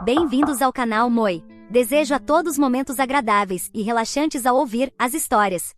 Bem-vindos ao canal Moi. Desejo a todos momentos agradáveis e relaxantes ao ouvir as histórias.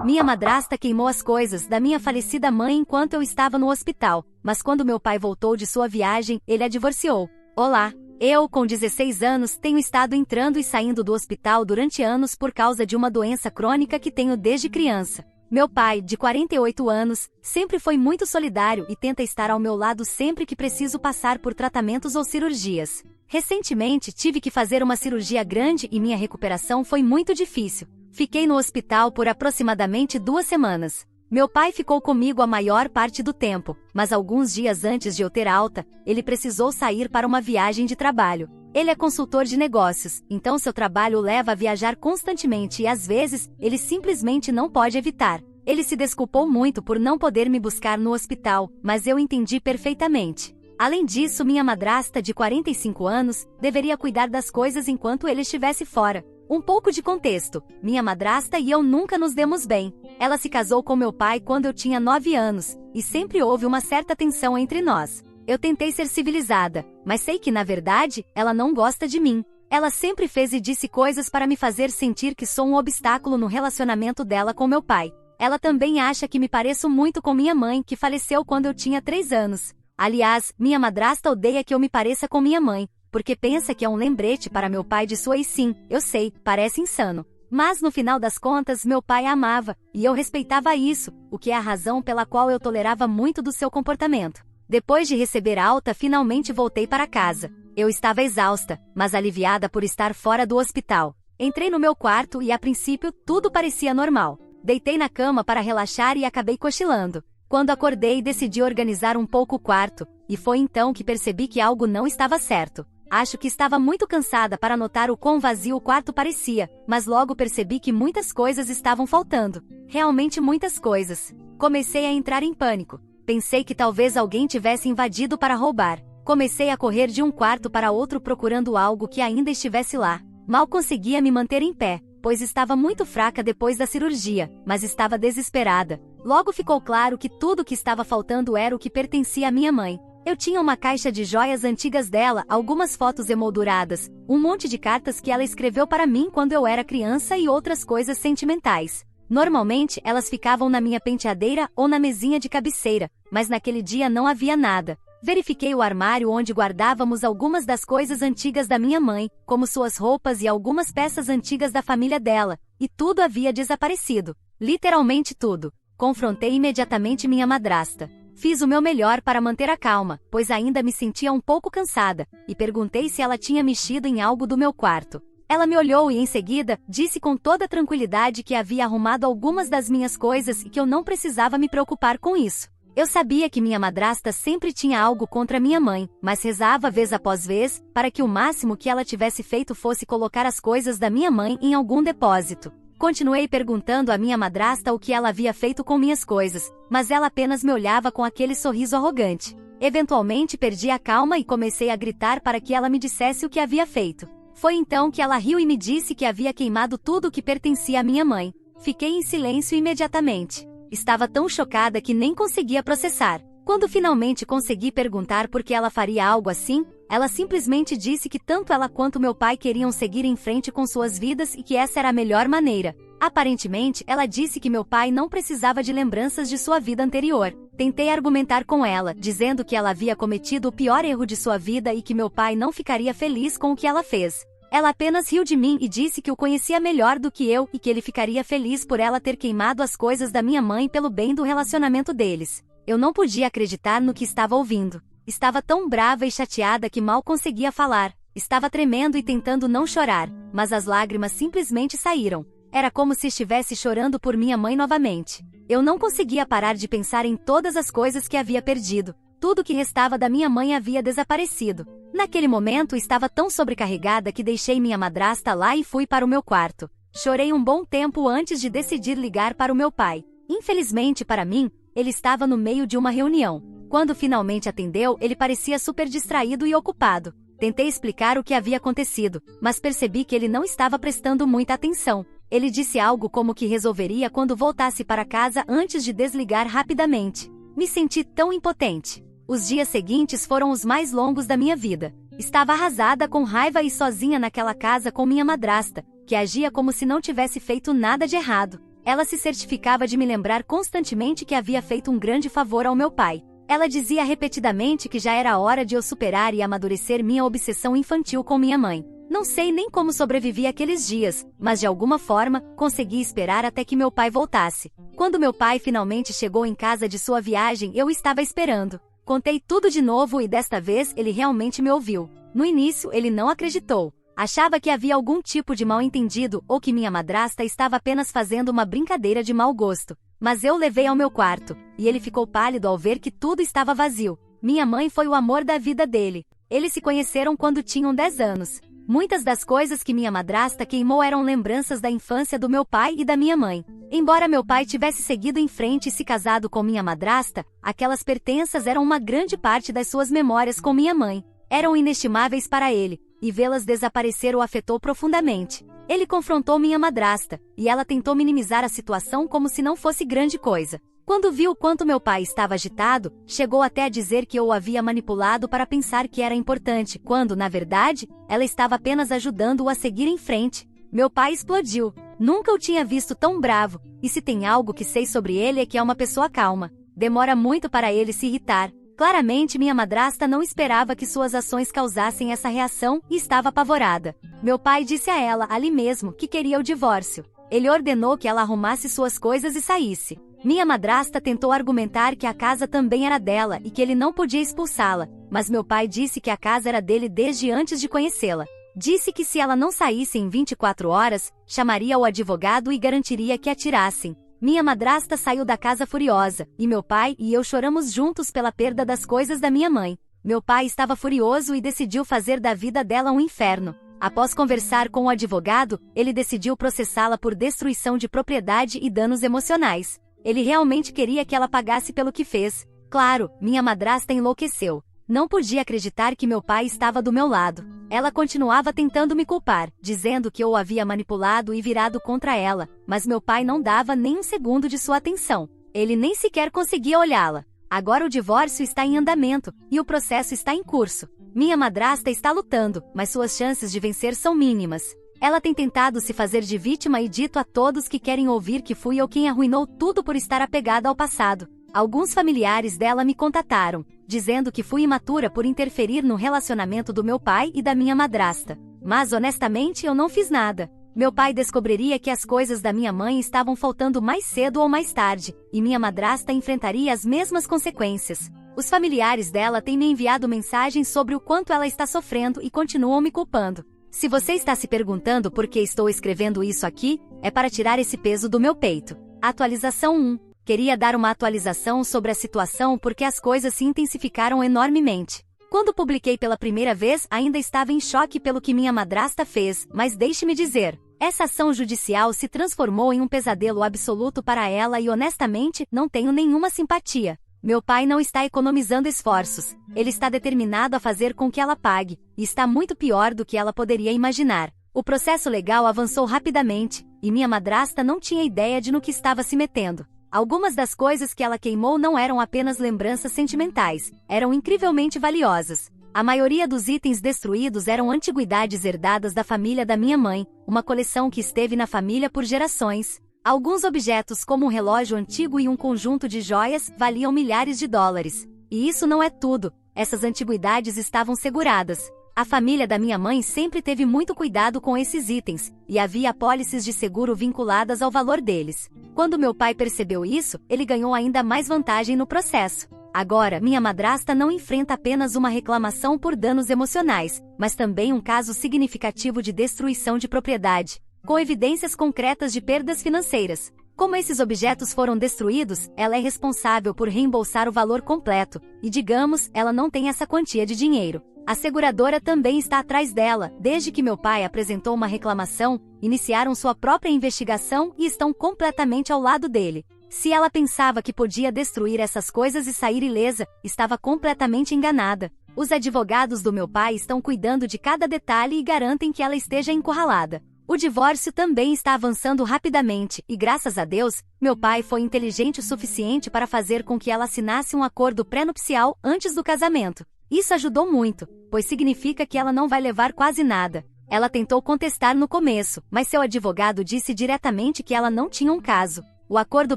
Minha madrasta queimou as coisas da minha falecida mãe enquanto eu estava no hospital, mas quando meu pai voltou de sua viagem, ele a divorciou. Olá! Eu, com 16 anos, tenho estado entrando e saindo do hospital durante anos por causa de uma doença crônica que tenho desde criança. Meu pai, de 48 anos, sempre foi muito solidário e tenta estar ao meu lado sempre que preciso passar por tratamentos ou cirurgias. Recentemente tive que fazer uma cirurgia grande e minha recuperação foi muito difícil. Fiquei no hospital por aproximadamente 2 semanas. Meu pai ficou comigo a maior parte do tempo, mas alguns dias antes de eu ter alta, ele precisou sair para uma viagem de trabalho. Ele é consultor de negócios, então seu trabalho o leva a viajar constantemente e às vezes, ele simplesmente não pode evitar. Ele se desculpou muito por não poder me buscar no hospital, mas eu entendi perfeitamente. Além disso, minha madrasta, de 45 anos, deveria cuidar das coisas enquanto ele estivesse fora. Um pouco de contexto: minha madrasta e eu nunca nos demos bem. Ela se casou com meu pai quando eu tinha 9 anos, e sempre houve uma certa tensão entre nós. Eu tentei ser civilizada, mas sei que na verdade, ela não gosta de mim. Ela sempre fez e disse coisas para me fazer sentir que sou um obstáculo no relacionamento dela com meu pai. Ela também acha que me pareço muito com minha mãe, que faleceu quando eu tinha 3 anos. Aliás, minha madrasta odeia que eu me pareça com minha mãe, porque pensa que é um lembrete para meu pai de sua. E sim, eu sei, parece insano. Mas no final das contas, meu pai a amava, e eu respeitava isso, o que é a razão pela qual eu tolerava muito do seu comportamento. Depois de receber alta, finalmente voltei para casa. Eu estava exausta, mas aliviada por estar fora do hospital. Entrei no meu quarto e, a princípio, tudo parecia normal. Deitei na cama para relaxar e acabei cochilando. Quando acordei, decidi organizar um pouco o quarto, e foi então que percebi que algo não estava certo. Acho que estava muito cansada para notar o quão vazio o quarto parecia, mas logo percebi que muitas coisas estavam faltando. Realmente muitas coisas. Comecei a entrar em pânico. Pensei que talvez alguém tivesse invadido para roubar. Comecei a correr de um quarto para outro procurando algo que ainda estivesse lá. Mal conseguia me manter em pé, pois estava muito fraca depois da cirurgia, mas estava desesperada. Logo ficou claro que tudo que estava faltando era o que pertencia à minha mãe. Eu tinha uma caixa de joias antigas dela, algumas fotos emolduradas, um monte de cartas que ela escreveu para mim quando eu era criança e outras coisas sentimentais. Normalmente, elas ficavam na minha penteadeira ou na mesinha de cabeceira, mas naquele dia não havia nada. Verifiquei o armário onde guardávamos algumas das coisas antigas da minha mãe, como suas roupas e algumas peças antigas da família dela, e tudo havia desaparecido. Literalmente tudo. Confrontei imediatamente minha madrasta. Fiz o meu melhor para manter a calma, pois ainda me sentia um pouco cansada, e perguntei se ela tinha mexido em algo do meu quarto. Ela me olhou e em seguida, disse com toda tranquilidade que havia arrumado algumas das minhas coisas e que eu não precisava me preocupar com isso. Eu sabia que minha madrasta sempre tinha algo contra minha mãe, mas rezava vez após vez, para que o máximo que ela tivesse feito fosse colocar as coisas da minha mãe em algum depósito. Continuei perguntando à minha madrasta o que ela havia feito com minhas coisas, mas ela apenas me olhava com aquele sorriso arrogante. Eventualmente perdi a calma e comecei a gritar para que ela me dissesse o que havia feito. Foi então que ela riu e me disse que havia queimado tudo o que pertencia à minha mãe. Fiquei em silêncio imediatamente. Estava tão chocada que nem conseguia processar. Quando finalmente consegui perguntar por que ela faria algo assim, ela simplesmente disse que tanto ela quanto meu pai queriam seguir em frente com suas vidas e que essa era a melhor maneira. Aparentemente, ela disse que meu pai não precisava de lembranças de sua vida anterior. Tentei argumentar com ela, dizendo que ela havia cometido o pior erro de sua vida e que meu pai não ficaria feliz com o que ela fez. Ela apenas riu de mim e disse que o conhecia melhor do que eu e que ele ficaria feliz por ela ter queimado as coisas da minha mãe pelo bem do relacionamento deles. Eu não podia acreditar no que estava ouvindo. Estava tão brava e chateada que mal conseguia falar. Estava tremendo e tentando não chorar, mas as lágrimas simplesmente saíram. Era como se estivesse chorando por minha mãe novamente. Eu não conseguia parar de pensar em todas as coisas que havia perdido. Tudo que restava da minha mãe havia desaparecido. Naquele momento estava tão sobrecarregada que deixei minha madrasta lá e fui para o meu quarto. Chorei um bom tempo antes de decidir ligar para o meu pai. Infelizmente para mim, ele estava no meio de uma reunião. Quando finalmente atendeu, ele parecia super distraído e ocupado. Tentei explicar o que havia acontecido, mas percebi que ele não estava prestando muita atenção. Ele disse algo como que resolveria quando voltasse para casa antes de desligar rapidamente. Me senti tão impotente. Os dias seguintes foram os mais longos da minha vida. Estava arrasada com raiva e sozinha naquela casa com minha madrasta, que agia como se não tivesse feito nada de errado. Ela se certificava de me lembrar constantemente que havia feito um grande favor ao meu pai. Ela dizia repetidamente que já era hora de eu superar e amadurecer minha obsessão infantil com minha mãe. Não sei nem como sobrevivi aqueles dias, mas de alguma forma, consegui esperar até que meu pai voltasse. Quando meu pai finalmente chegou em casa de sua viagem, eu estava esperando. Contei tudo de novo e desta vez ele realmente me ouviu. No início, ele não acreditou. Achava que havia algum tipo de mal-entendido ou que minha madrasta estava apenas fazendo uma brincadeira de mau gosto. Mas eu o levei ao meu quarto, e ele ficou pálido ao ver que tudo estava vazio. Minha mãe foi o amor da vida dele. Eles se conheceram quando tinham 10 anos. Muitas das coisas que minha madrasta queimou eram lembranças da infância do meu pai e da minha mãe. Embora meu pai tivesse seguido em frente e se casado com minha madrasta, aquelas pertenças eram uma grande parte das suas memórias com minha mãe. Eram inestimáveis para ele, e vê-las desaparecer o afetou profundamente. Ele confrontou minha madrasta, e ela tentou minimizar a situação como se não fosse grande coisa. Quando viu o quanto meu pai estava agitado, chegou até a dizer que eu o havia manipulado para pensar que era importante, quando, na verdade, ela estava apenas ajudando-o a seguir em frente. Meu pai explodiu. Nunca o tinha visto tão bravo, e se tem algo que sei sobre ele é que é uma pessoa calma. Demora muito para ele se irritar. Claramente minha madrasta não esperava que suas ações causassem essa reação e estava apavorada. Meu pai disse a ela, ali mesmo, que queria o divórcio. Ele ordenou que ela arrumasse suas coisas e saísse. Minha madrasta tentou argumentar que a casa também era dela e que ele não podia expulsá-la, mas meu pai disse que a casa era dele desde antes de conhecê-la. Disse que se ela não saísse em 24 horas, chamaria o advogado e garantiria que a tirassem. Minha madrasta saiu da casa furiosa, e meu pai e eu choramos juntos pela perda das coisas da minha mãe. Meu pai estava furioso e decidiu fazer da vida dela um inferno. Após conversar com o advogado, ele decidiu processá-la por destruição de propriedade e danos emocionais. Ele realmente queria que ela pagasse pelo que fez. Claro, minha madrasta enlouqueceu. Não podia acreditar que meu pai estava do meu lado. Ela continuava tentando me culpar, dizendo que eu o havia manipulado e virado contra ela, mas meu pai não dava nem um segundo de sua atenção. Ele nem sequer conseguia olhá-la. Agora o divórcio está em andamento, e o processo está em curso. Minha madrasta está lutando, mas suas chances de vencer são mínimas. Ela tem tentado se fazer de vítima e dito a todos que querem ouvir que fui eu quem arruinou tudo por estar apegada ao passado. Alguns familiares dela me contataram, dizendo que fui imatura por interferir no relacionamento do meu pai e da minha madrasta. Mas honestamente eu não fiz nada. Meu pai descobriria que as coisas da minha mãe estavam faltando mais cedo ou mais tarde, e minha madrasta enfrentaria as mesmas consequências. Os familiares dela têm me enviado mensagens sobre o quanto ela está sofrendo e continuam me culpando. Se você está se perguntando por que estou escrevendo isso aqui, é para tirar esse peso do meu peito. Atualização 1. Queria dar uma atualização sobre a situação porque as coisas se intensificaram enormemente. Quando publiquei pela primeira vez, ainda estava em choque pelo que minha madrasta fez, mas deixe-me dizer, essa ação judicial se transformou em um pesadelo absoluto para ela e honestamente, não tenho nenhuma simpatia. Meu pai não está economizando esforços. Ele está determinado a fazer com que ela pague, e está muito pior do que ela poderia imaginar. O processo legal avançou rapidamente, e minha madrasta não tinha ideia de no que estava se metendo. Algumas das coisas que ela queimou não eram apenas lembranças sentimentais, eram incrivelmente valiosas. A maioria dos itens destruídos eram antiguidades herdadas da família da minha mãe, uma coleção que esteve na família por gerações. Alguns objetos como um relógio antigo e um conjunto de joias valiam milhares de dólares. E isso não é tudo, essas antiguidades estavam seguradas. A família da minha mãe sempre teve muito cuidado com esses itens, e havia apólices de seguro vinculadas ao valor deles. Quando meu pai percebeu isso, ele ganhou ainda mais vantagem no processo. Agora, minha madrasta não enfrenta apenas uma reclamação por danos emocionais, mas também um caso significativo de destruição de propriedade, com evidências concretas de perdas financeiras. Como esses objetos foram destruídos, ela é responsável por reembolsar o valor completo, e digamos, ela não tem essa quantia de dinheiro. A seguradora também está atrás dela, desde que meu pai apresentou uma reclamação, iniciaram sua própria investigação e estão completamente ao lado dele. Se ela pensava que podia destruir essas coisas e sair ilesa, estava completamente enganada. Os advogados do meu pai estão cuidando de cada detalhe e garantem que ela esteja encurralada. O divórcio também está avançando rapidamente, e graças a Deus, meu pai foi inteligente o suficiente para fazer com que ela assinasse um acordo pré-nupcial antes do casamento. Isso ajudou muito, pois significa que ela não vai levar quase nada. Ela tentou contestar no começo, mas seu advogado disse diretamente que ela não tinha um caso. O acordo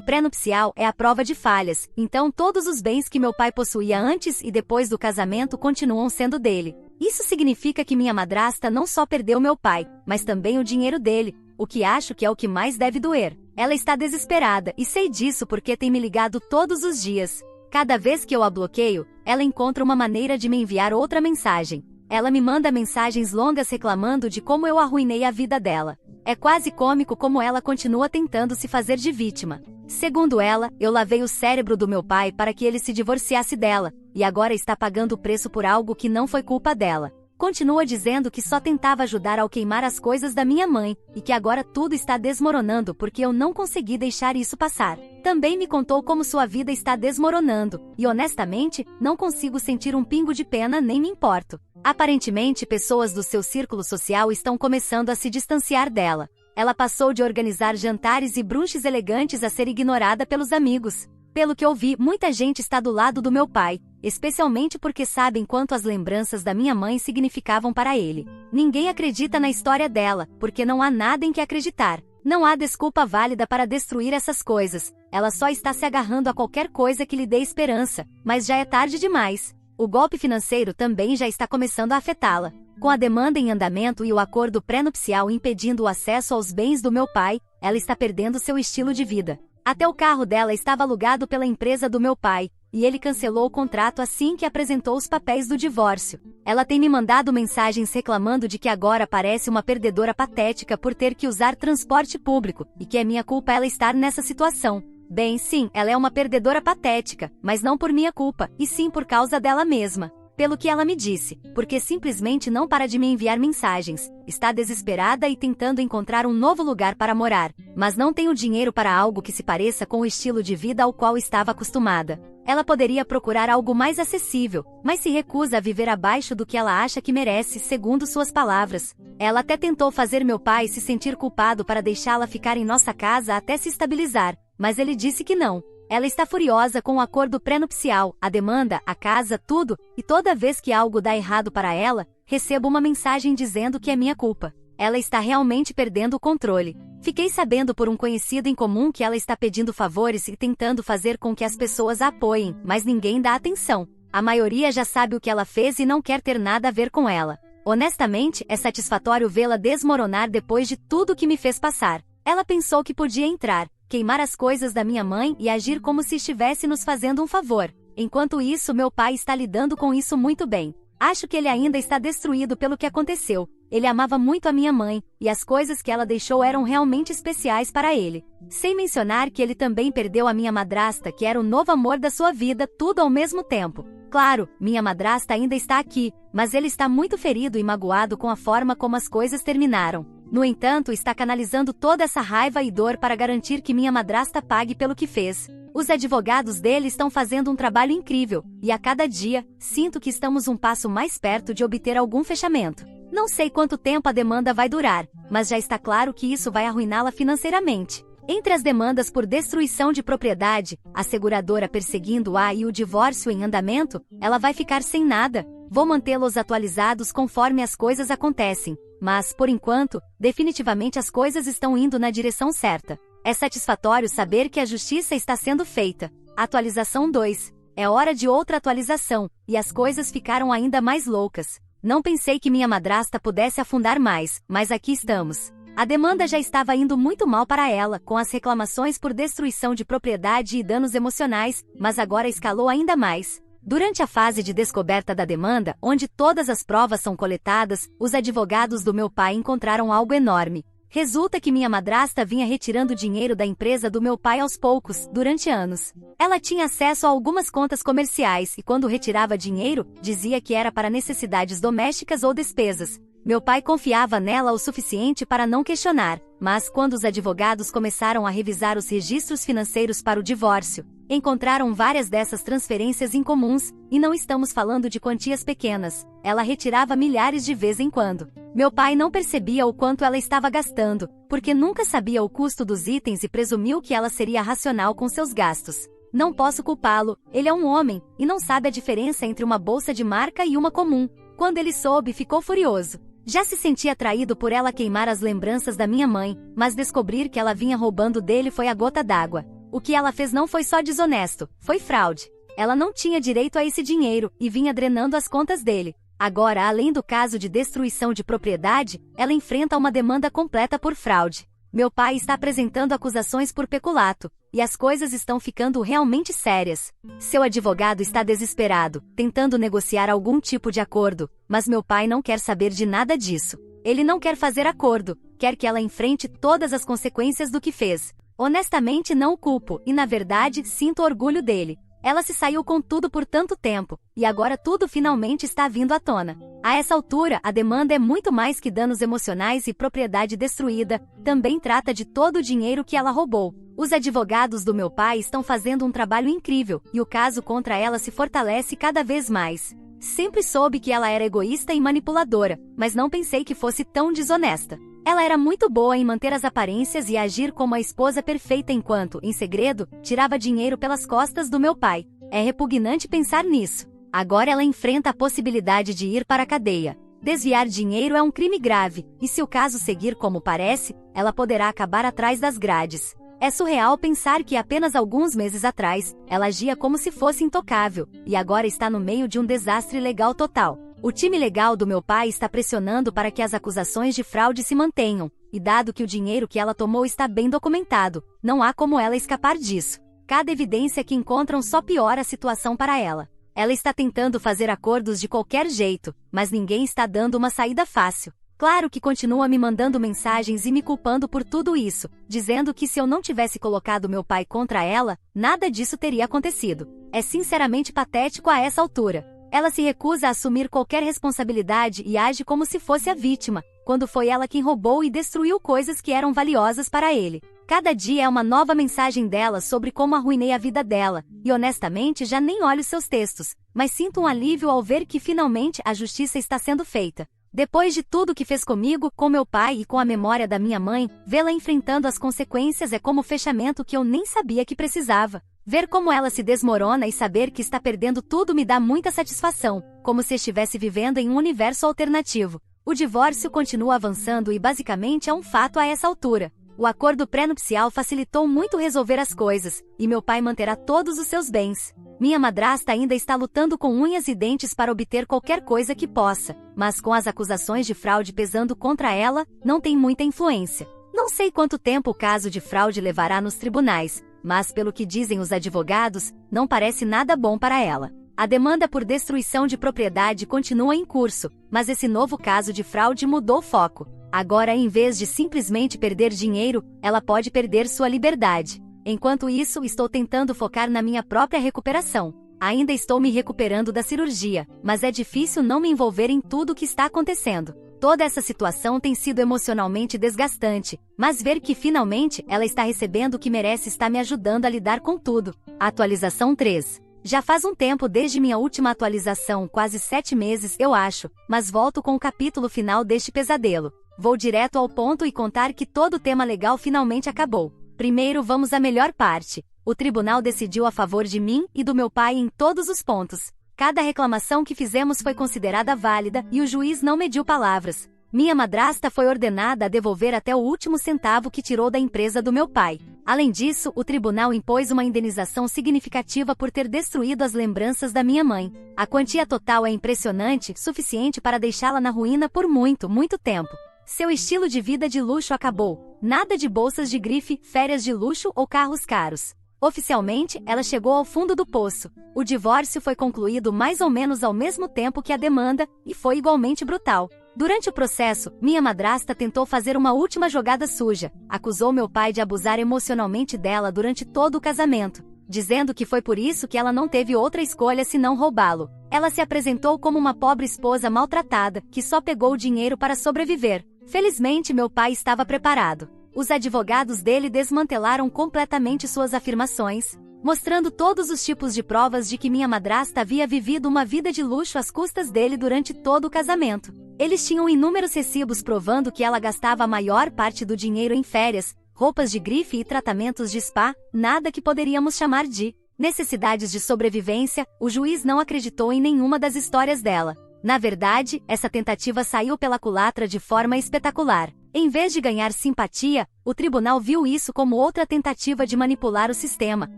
pré-nupcial é a prova de falhas, então todos os bens que meu pai possuía antes e depois do casamento continuam sendo dele. Isso significa que minha madrasta não só perdeu meu pai, mas também o dinheiro dele, o que acho que é o que mais deve doer. Ela está desesperada, e sei disso porque tem me ligado todos os dias. Cada vez que eu a bloqueio, ela encontra uma maneira de me enviar outra mensagem. Ela me manda mensagens longas reclamando de como eu arruinei a vida dela. É quase cômico como ela continua tentando se fazer de vítima. Segundo ela, eu lavei o cérebro do meu pai para que ele se divorciasse dela, e agora está pagando o preço por algo que não foi culpa dela. Continua dizendo que só tentava ajudar ao queimar as coisas da minha mãe, e que agora tudo está desmoronando porque eu não consegui deixar isso passar. Também me contou como sua vida está desmoronando, e honestamente, não consigo sentir um pingo de pena nem me importo. Aparentemente, pessoas do seu círculo social estão começando a se distanciar dela. Ela passou de organizar jantares e brunches elegantes a ser ignorada pelos amigos. Pelo que ouvi, muita gente está do lado do meu pai, especialmente porque sabem quanto as lembranças da minha mãe significavam para ele. Ninguém acredita na história dela, porque não há nada em que acreditar. Não há desculpa válida para destruir essas coisas. Ela só está se agarrando a qualquer coisa que lhe dê esperança, mas já é tarde demais. O golpe financeiro também já está começando a afetá-la. Com a demanda em andamento e o acordo pré-nupcial impedindo o acesso aos bens do meu pai, ela está perdendo seu estilo de vida. Até o carro dela estava alugado pela empresa do meu pai, e ele cancelou o contrato assim que apresentou os papéis do divórcio. Ela tem me mandado mensagens reclamando de que agora parece uma perdedora patética por ter que usar transporte público, e que é minha culpa ela estar nessa situação. Bem, sim, ela é uma perdedora patética, mas não por minha culpa, e sim por causa dela mesma. Pelo que ela me disse, porque simplesmente não para de me enviar mensagens, está desesperada e tentando encontrar um novo lugar para morar, mas não tem o dinheiro para algo que se pareça com o estilo de vida ao qual estava acostumada. Ela poderia procurar algo mais acessível, mas se recusa a viver abaixo do que ela acha que merece, segundo suas palavras. Ela até tentou fazer meu pai se sentir culpado para deixá-la ficar em nossa casa até se estabilizar, mas ele disse que não. Ela está furiosa com o acordo pré-nupcial, a demanda, a casa, tudo, e toda vez que algo dá errado para ela, recebo uma mensagem dizendo que é minha culpa. Ela está realmente perdendo o controle. Fiquei sabendo por um conhecido em comum que ela está pedindo favores e tentando fazer com que as pessoas a apoiem, mas ninguém dá atenção. A maioria já sabe o que ela fez e não quer ter nada a ver com ela. Honestamente, é satisfatório vê-la desmoronar depois de tudo que me fez passar. Ela pensou que podia entrar, queimar as coisas da minha mãe e agir como se estivesse nos fazendo um favor. Enquanto isso, meu pai está lidando com isso muito bem. Acho que ele ainda está destruído pelo que aconteceu. Ele amava muito a minha mãe, e as coisas que ela deixou eram realmente especiais para ele. Sem mencionar que ele também perdeu a minha madrasta, que era o novo amor da sua vida, tudo ao mesmo tempo. Claro, minha madrasta ainda está aqui, mas ele está muito ferido e magoado com a forma como as coisas terminaram. No entanto, está canalizando toda essa raiva e dor para garantir que minha madrasta pague pelo que fez. Os advogados dele estão fazendo um trabalho incrível, e a cada dia, sinto que estamos um passo mais perto de obter algum fechamento. Não sei quanto tempo a demanda vai durar, mas já está claro que isso vai arruiná-la financeiramente. Entre as demandas por destruição de propriedade, a seguradora perseguindo-a e o divórcio em andamento, ela vai ficar sem nada. Vou mantê-los atualizados conforme as coisas acontecem, mas, por enquanto, definitivamente as coisas estão indo na direção certa. É satisfatório saber que a justiça está sendo feita. Atualização 2. É hora de outra atualização, e as coisas ficaram ainda mais loucas. Não pensei que minha madrasta pudesse afundar mais, mas aqui estamos. A demanda já estava indo muito mal para ela, com as reclamações por destruição de propriedade e danos emocionais, mas agora escalou ainda mais. Durante a fase de descoberta da demanda, onde todas as provas são coletadas, os advogados do meu pai encontraram algo enorme. Resulta que minha madrasta vinha retirando dinheiro da empresa do meu pai aos poucos, durante anos. Ela tinha acesso a algumas contas comerciais e quando retirava dinheiro, dizia que era para necessidades domésticas ou despesas. Meu pai confiava nela o suficiente para não questionar, mas quando os advogados começaram a revisar os registros financeiros para o divórcio, encontraram várias dessas transferências incomuns, e não estamos falando de quantias pequenas. Ela retirava milhares de vez em quando. Meu pai não percebia o quanto ela estava gastando, porque nunca sabia o custo dos itens e presumiu que ela seria racional com seus gastos. Não posso culpá-lo, ele é um homem, e não sabe a diferença entre uma bolsa de marca e uma comum. Quando ele soube, ficou furioso. Já se sentia atraído por ela queimar as lembranças da minha mãe, mas descobrir que ela vinha roubando dele foi a gota d'água. O que ela fez não foi só desonesto, foi fraude. Ela não tinha direito a esse dinheiro, e vinha drenando as contas dele. Agora, além do caso de destruição de propriedade, ela enfrenta uma demanda completa por fraude. Meu pai está apresentando acusações por peculato, e as coisas estão ficando realmente sérias. Seu advogado está desesperado, tentando negociar algum tipo de acordo, mas meu pai não quer saber de nada disso. Ele não quer fazer acordo, quer que ela enfrente todas as consequências do que fez. Honestamente, não o culpo, e na verdade, sinto orgulho dele. Ela se saiu com tudo por tanto tempo, e agora tudo finalmente está vindo à tona. A essa altura, a demanda é muito mais que danos emocionais e propriedade destruída, também trata de todo o dinheiro que ela roubou. Os advogados do meu pai estão fazendo um trabalho incrível, e o caso contra ela se fortalece cada vez mais. Sempre soube que ela era egoísta e manipuladora, mas não pensei que fosse tão desonesta. Ela era muito boa em manter as aparências e agir como a esposa perfeita enquanto, em segredo, tirava dinheiro pelas costas do meu pai. É repugnante pensar nisso. Agora ela enfrenta a possibilidade de ir para a cadeia. Desviar dinheiro é um crime grave, e se o caso seguir como parece, ela poderá acabar atrás das grades. É surreal pensar que apenas alguns meses atrás, ela agia como se fosse intocável, e agora está no meio de um desastre legal total. O time legal do meu pai está pressionando para que as acusações de fraude se mantenham, e dado que o dinheiro que ela tomou está bem documentado, não há como ela escapar disso. Cada evidência que encontram só piora a situação para ela. Ela está tentando fazer acordos de qualquer jeito, mas ninguém está dando uma saída fácil. Claro que continua me mandando mensagens e me culpando por tudo isso, dizendo que se eu não tivesse colocado meu pai contra ela, nada disso teria acontecido. É sinceramente patético a essa altura. Ela se recusa a assumir qualquer responsabilidade e age como se fosse a vítima, quando foi ela quem roubou e destruiu coisas que eram valiosas para ele. Cada dia é uma nova mensagem dela sobre como arruinei a vida dela, e honestamente já nem olho seus textos, mas sinto um alívio ao ver que finalmente a justiça está sendo feita. Depois de tudo que fez comigo, com meu pai e com a memória da minha mãe, vê-la enfrentando as consequências é como o fechamento que eu nem sabia que precisava. Ver como ela se desmorona e saber que está perdendo tudo me dá muita satisfação, como se estivesse vivendo em um universo alternativo. O divórcio continua avançando e basicamente é um fato a essa altura. O acordo pré-nupcial facilitou muito resolver as coisas, e meu pai manterá todos os seus bens. Minha madrasta ainda está lutando com unhas e dentes para obter qualquer coisa que possa, mas com as acusações de fraude pesando contra ela, não tem muita influência. Não sei quanto tempo o caso de fraude levará nos tribunais, mas pelo que dizem os advogados, não parece nada bom para ela. A demanda por destruição de propriedade continua em curso, mas esse novo caso de fraude mudou o foco. Agora, em vez de simplesmente perder dinheiro, ela pode perder sua liberdade. Enquanto isso, estou tentando focar na minha própria recuperação. Ainda estou me recuperando da cirurgia, mas é difícil não me envolver em tudo o que está acontecendo. Toda essa situação tem sido emocionalmente desgastante, mas ver que finalmente ela está recebendo o que merece está me ajudando a lidar com tudo. Atualização 3. Já faz um tempo desde minha última atualização, quase 7 meses, eu acho, mas volto com o capítulo final deste pesadelo. Vou direto ao ponto e contar que todo o tema legal finalmente acabou. Primeiro vamos à melhor parte. O tribunal decidiu a favor de mim e do meu pai em todos os pontos. Cada reclamação que fizemos foi considerada válida e o juiz não mediu palavras. Minha madrasta foi ordenada a devolver até o último centavo que tirou da empresa do meu pai. Além disso, o tribunal impôs uma indenização significativa por ter destruído as lembranças da minha mãe. A quantia total é impressionante, suficiente para deixá-la na ruína por muito, muito tempo. Seu estilo de vida de luxo acabou. Nada de bolsas de grife, férias de luxo ou carros caros. Oficialmente, ela chegou ao fundo do poço. O divórcio foi concluído mais ou menos ao mesmo tempo que a demanda, e foi igualmente brutal. Durante o processo, minha madrasta tentou fazer uma última jogada suja. Acusou meu pai de abusar emocionalmente dela durante todo o casamento, dizendo que foi por isso que ela não teve outra escolha senão roubá-lo. Ela se apresentou como uma pobre esposa maltratada, que só pegou o dinheiro para sobreviver. Felizmente, meu pai estava preparado. Os advogados dele desmantelaram completamente suas afirmações, mostrando todos os tipos de provas de que minha madrasta havia vivido uma vida de luxo às custas dele durante todo o casamento. Eles tinham inúmeros recibos provando que ela gastava a maior parte do dinheiro em férias, roupas de grife e tratamentos de spa, nada que poderíamos chamar de Necessidades de sobrevivência, o juiz não acreditou em nenhuma das histórias dela. Na verdade, essa tentativa saiu pela culatra de forma espetacular. Em vez de ganhar simpatia, o tribunal viu isso como outra tentativa de manipular o sistema,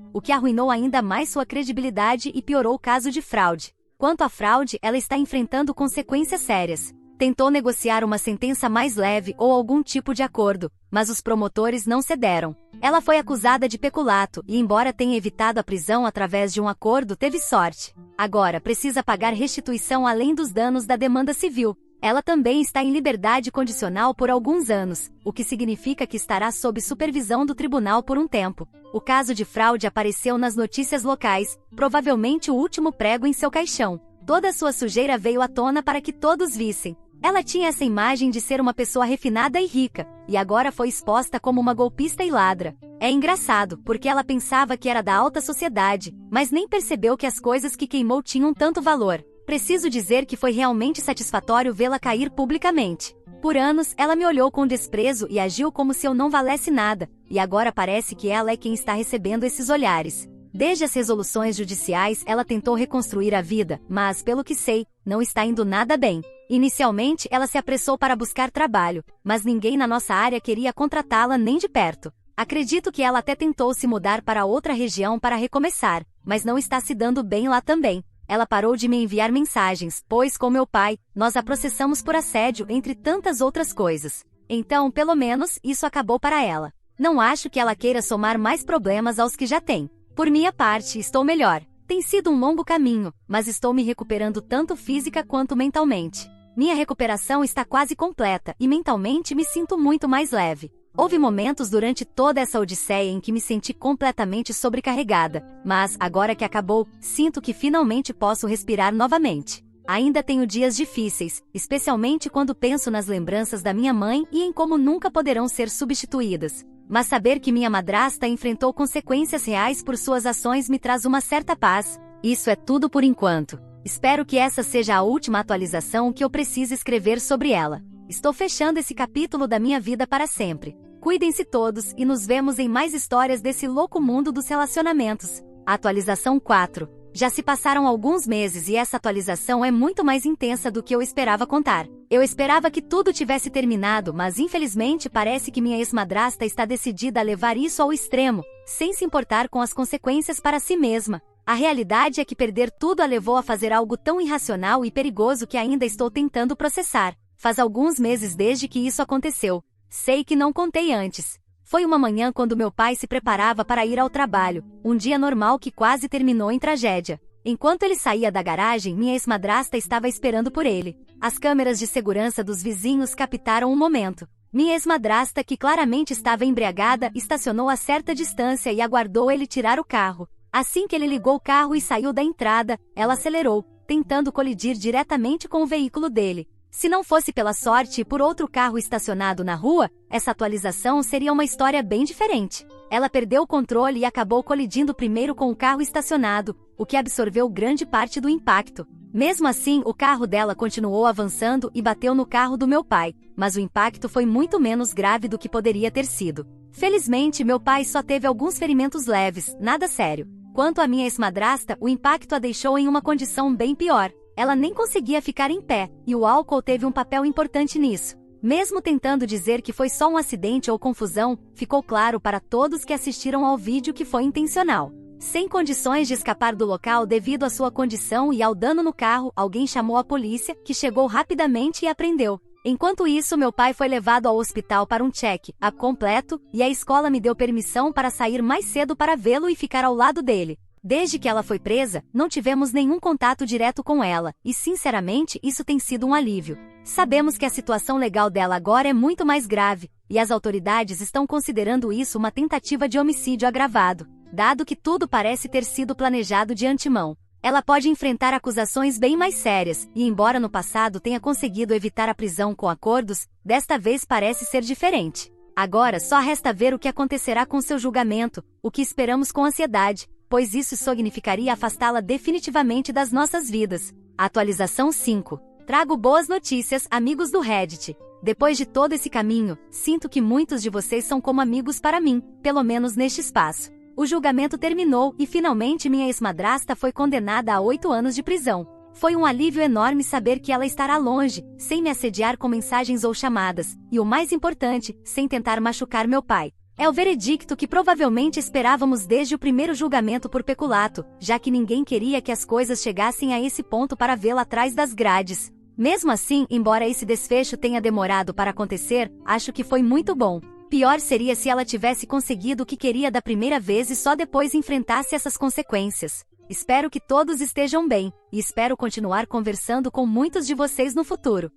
o que arruinou ainda mais sua credibilidade e piorou o caso de fraude. Quanto à fraude, ela está enfrentando consequências sérias. Tentou negociar uma sentença mais leve ou algum tipo de acordo, mas os promotores não cederam. Ela foi acusada de peculato e, embora tenha evitado a prisão através de um acordo, teve sorte. Agora precisa pagar restituição além dos danos da demanda civil. Ela também está em liberdade condicional por alguns anos, o que significa que estará sob supervisão do tribunal por um tempo. O caso de fraude apareceu nas notícias locais, provavelmente o último prego em seu caixão. Toda sua sujeira veio à tona para que todos vissem. Ela tinha essa imagem de ser uma pessoa refinada e rica, e agora foi exposta como uma golpista e ladra. É engraçado, porque ela pensava que era da alta sociedade, mas nem percebeu que as coisas que queimou tinham tanto valor. Preciso dizer que foi realmente satisfatório vê-la cair publicamente. Por anos, ela me olhou com desprezo e agiu como se eu não valesse nada, e agora parece que ela é quem está recebendo esses olhares. Desde as resoluções judiciais, ela tentou reconstruir a vida, mas, pelo que sei, não está indo nada bem. Inicialmente, ela se apressou para buscar trabalho, mas ninguém na nossa área queria contratá-la nem de perto. Acredito que ela até tentou se mudar para outra região para recomeçar, mas não está se dando bem lá também. Ela parou de me enviar mensagens, pois, com meu pai, nós a processamos por assédio, entre tantas outras coisas. Então, pelo menos, isso acabou para ela. Não acho que ela queira somar mais problemas aos que já tem. Por minha parte, estou melhor. Tem sido um longo caminho, mas estou me recuperando tanto física quanto mentalmente. Minha recuperação está quase completa e mentalmente me sinto muito mais leve. Houve momentos durante toda essa odisseia em que me senti completamente sobrecarregada, mas, agora que acabou, sinto que finalmente posso respirar novamente. Ainda tenho dias difíceis, especialmente quando penso nas lembranças da minha mãe e em como nunca poderão ser substituídas. Mas saber que minha madrasta enfrentou consequências reais por suas ações me traz uma certa paz. Isso é tudo por enquanto. Espero que essa seja a última atualização que eu precise escrever sobre ela. Estou fechando esse capítulo da minha vida para sempre. Cuidem-se todos e nos vemos em mais histórias desse louco mundo dos relacionamentos. Atualização 4. Já se passaram alguns meses e essa atualização é muito mais intensa do que eu esperava contar. Eu esperava que tudo tivesse terminado, mas infelizmente parece que minha ex-madrasta está decidida a levar isso ao extremo, sem se importar com as consequências para si mesma. A realidade é que perder tudo a levou a fazer algo tão irracional e perigoso que ainda estou tentando processar. Faz alguns meses desde que isso aconteceu. Sei que não contei antes. Foi uma manhã quando meu pai se preparava para ir ao trabalho, um dia normal que quase terminou em tragédia. Enquanto ele saía da garagem, minha ex-madrasta estava esperando por ele. As câmeras de segurança dos vizinhos captaram o momento. Minha ex-madrasta, que claramente estava embriagada, estacionou a certa distância e aguardou ele tirar o carro. Assim que ele ligou o carro e saiu da entrada, ela acelerou, tentando colidir diretamente com o veículo dele. Se não fosse pela sorte e por outro carro estacionado na rua, essa atualização seria uma história bem diferente. Ela perdeu o controle e acabou colidindo primeiro com o carro estacionado, o que absorveu grande parte do impacto. Mesmo assim, o carro dela continuou avançando e bateu no carro do meu pai, mas o impacto foi muito menos grave do que poderia ter sido. Felizmente, meu pai só teve alguns ferimentos leves, nada sério. Quanto à minha ex-madrasta, o impacto a deixou em uma condição bem pior. Ela nem conseguia ficar em pé, e o álcool teve um papel importante nisso. Mesmo tentando dizer que foi só um acidente ou confusão, ficou claro para todos que assistiram ao vídeo que foi intencional. Sem condições de escapar do local devido à sua condição e ao dano no carro, alguém chamou a polícia, que chegou rapidamente e a prendeu. Enquanto isso, meu pai foi levado ao hospital para um check-up completo, e a escola me deu permissão para sair mais cedo para vê-lo e ficar ao lado dele. Desde que ela foi presa, não tivemos nenhum contato direto com ela, e sinceramente isso tem sido um alívio. Sabemos que a situação legal dela agora é muito mais grave, e as autoridades estão considerando isso uma tentativa de homicídio agravado, dado que tudo parece ter sido planejado de antemão. Ela pode enfrentar acusações bem mais sérias, e embora no passado tenha conseguido evitar a prisão com acordos, desta vez parece ser diferente. Agora só resta ver o que acontecerá com seu julgamento, o que esperamos com ansiedade, pois isso significaria afastá-la definitivamente das nossas vidas. Atualização 5. Trago boas notícias, amigos do Reddit. Depois de todo esse caminho, sinto que muitos de vocês são como amigos para mim, pelo menos neste espaço. O julgamento terminou e finalmente minha ex-madrasta foi condenada a 8 anos de prisão. Foi um alívio enorme saber que ela estará longe, sem me assediar com mensagens ou chamadas, e o mais importante, sem tentar machucar meu pai. É o veredicto que provavelmente esperávamos desde o primeiro julgamento por peculato, já que ninguém queria que as coisas chegassem a esse ponto para vê-la atrás das grades. Mesmo assim, embora esse desfecho tenha demorado para acontecer, acho que foi muito bom. Pior seria se ela tivesse conseguido o que queria da primeira vez e só depois enfrentasse essas consequências. Espero que todos estejam bem, e espero continuar conversando com muitos de vocês no futuro.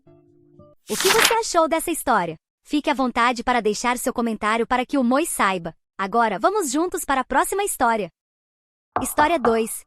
O que você achou dessa história? Fique à vontade para deixar seu comentário para que o Moi saiba. Agora, vamos juntos para a próxima história. História 2.